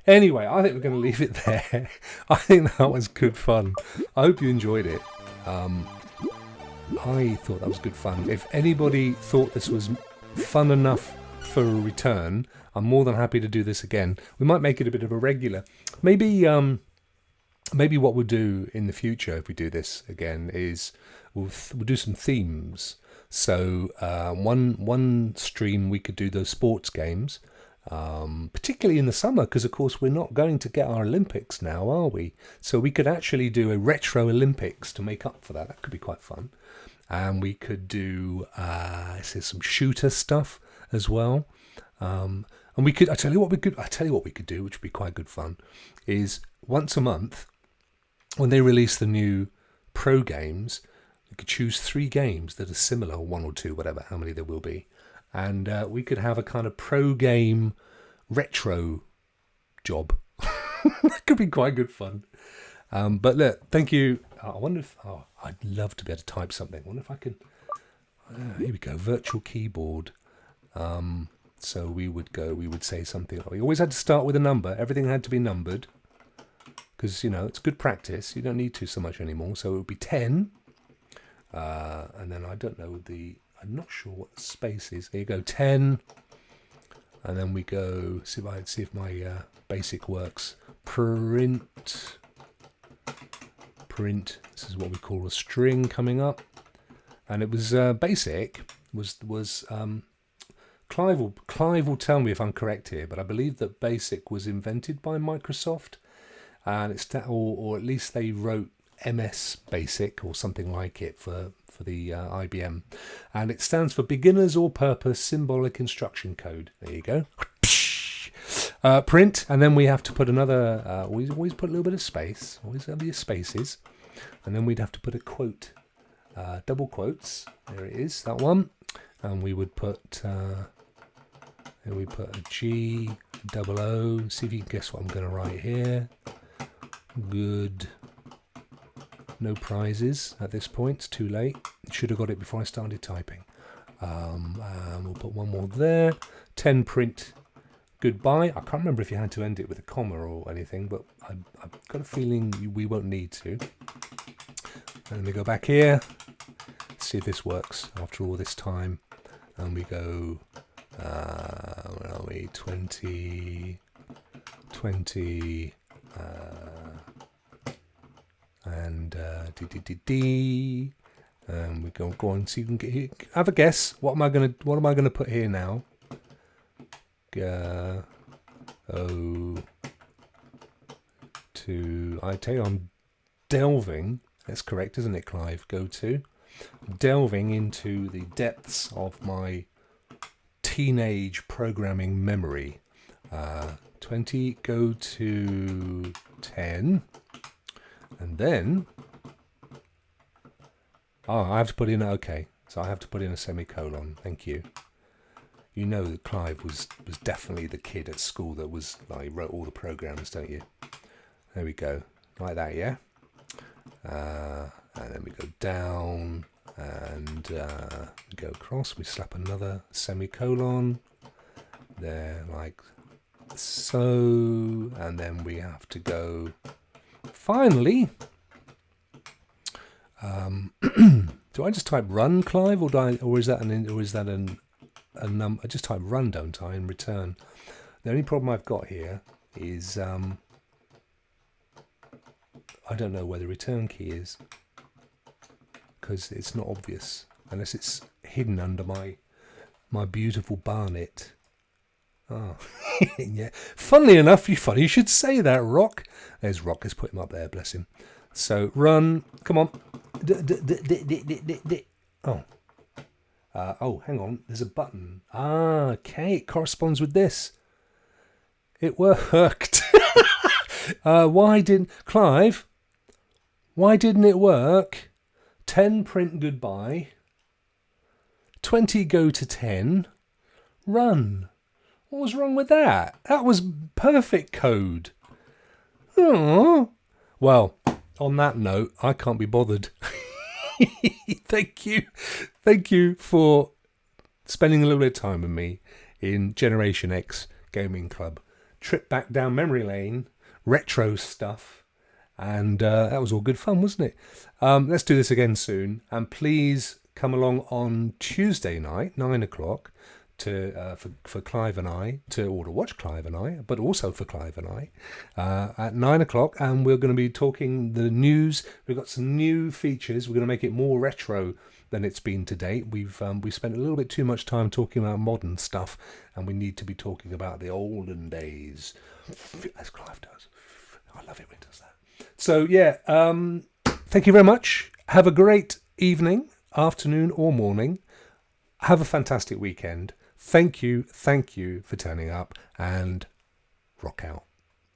Anyway, I think we're going to leave it there. I think that was good fun. I hope you enjoyed it. I thought that was good fun. If anybody thought this was fun enough for a return, I'm more than happy to do this again. We might make it a bit of a regular. Maybe what we'll do in the future if we do this again is we'll do some themes. So one stream we could do those sports games. Particularly in the summer, because of course we're not going to get our Olympics now, are we? So we could actually do a retro Olympics to make up for that. That could be quite fun. And we could do some shooter stuff as well. And we could. I tell you what we could do, which would be quite good fun, is once a month when they release the new pro games, we could choose 3 games that are similar, 1 or 2, whatever, how many there will be. And we could have a kind of pro game retro job. That could be quite good fun. But look, thank you. I wonder if... Oh, I'd love to be able to type something. I wonder if I can... here we go. Virtual keyboard. So we would say something. We always had to start with a number. Everything had to be numbered. Because, it's good practice. You don't need to so much anymore. So it would be 10. And then I don't know I'm not sure what the space is. There you go, 10. And then we go, see if my basic works. Print. This is what we call a string coming up. And it was basic was Clive will tell me if I'm correct here, but I believe that BASIC was invented by Microsoft, and or at least they wrote MS BASIC or something like it for the IBM, and it stands for Beginners All Purpose Symbolic Instruction Code. There you go. Print, and then we have to put another. We always put a little bit of space. Always have your spaces, and then we'd have to put a quote, double quotes. There it is, that one, and we would put. We put a G, double O. See if you can guess what I'm going to write here. Good. No prizes at this point. It's too late. Should have got it before I started typing. And we'll put one more there. 10 print. Goodbye. I can't remember if you had to end it with a comma or anything, but I've got a feeling we won't need to. And we go back here. See if this works after all this time. And we go. Where are we? 20, and D. And we go on. So you can have a guess. What am I gonna put here now? I tell you, I'm delving. That's correct, isn't it, Clive? Delving into the depths of my teenage programming memory. 20, go to 10, and then I have to put in, okay, so I have to put in a semicolon. Thank you. You know that Clive was definitely the kid at school that was like wrote all the programs, don't you? There we go, like that, yeah. And then we go down and go across. We slap another semicolon there, like so, and then we have to go. Finally, do I just type run, Clive, or is that a number? I just type run, don't I, and return. The only problem I've got here is I don't know where the return key is, because it's not obvious unless it's hidden under my beautiful barnet. Oh, yeah. Funnily enough, you should say that, Rokk. There's Rokk. Let's put him up there, bless him. So run. Come on. Oh, hang on. There's a button. Okay. It corresponds with this. It worked. Clive? Why didn't it work? 10 print goodbye. 20 go to 10. Run. What was wrong with that? That was perfect code. Oh. Well, on that note, I can't be bothered. Thank you for spending a little bit of time with me in Generation X Gaming Club. Trip back down memory lane, retro stuff, and that was all good fun, wasn't it? Let's do this again soon, and please come along on Tuesday night, 9 o'clock, for Clive and I, to watch Clive and I, but also for Clive and I, at 9 o'clock, and we're going to be talking the news. We've got some new features. We're going to make it more retro than it's been to date. We've spent a little bit too much time talking about modern stuff, and we need to be talking about the olden days, as Clive does. I love it when he does that. So yeah, thank you very much. Have a great evening, afternoon, or morning. Have a fantastic weekend. Thank you for turning up, and rock out.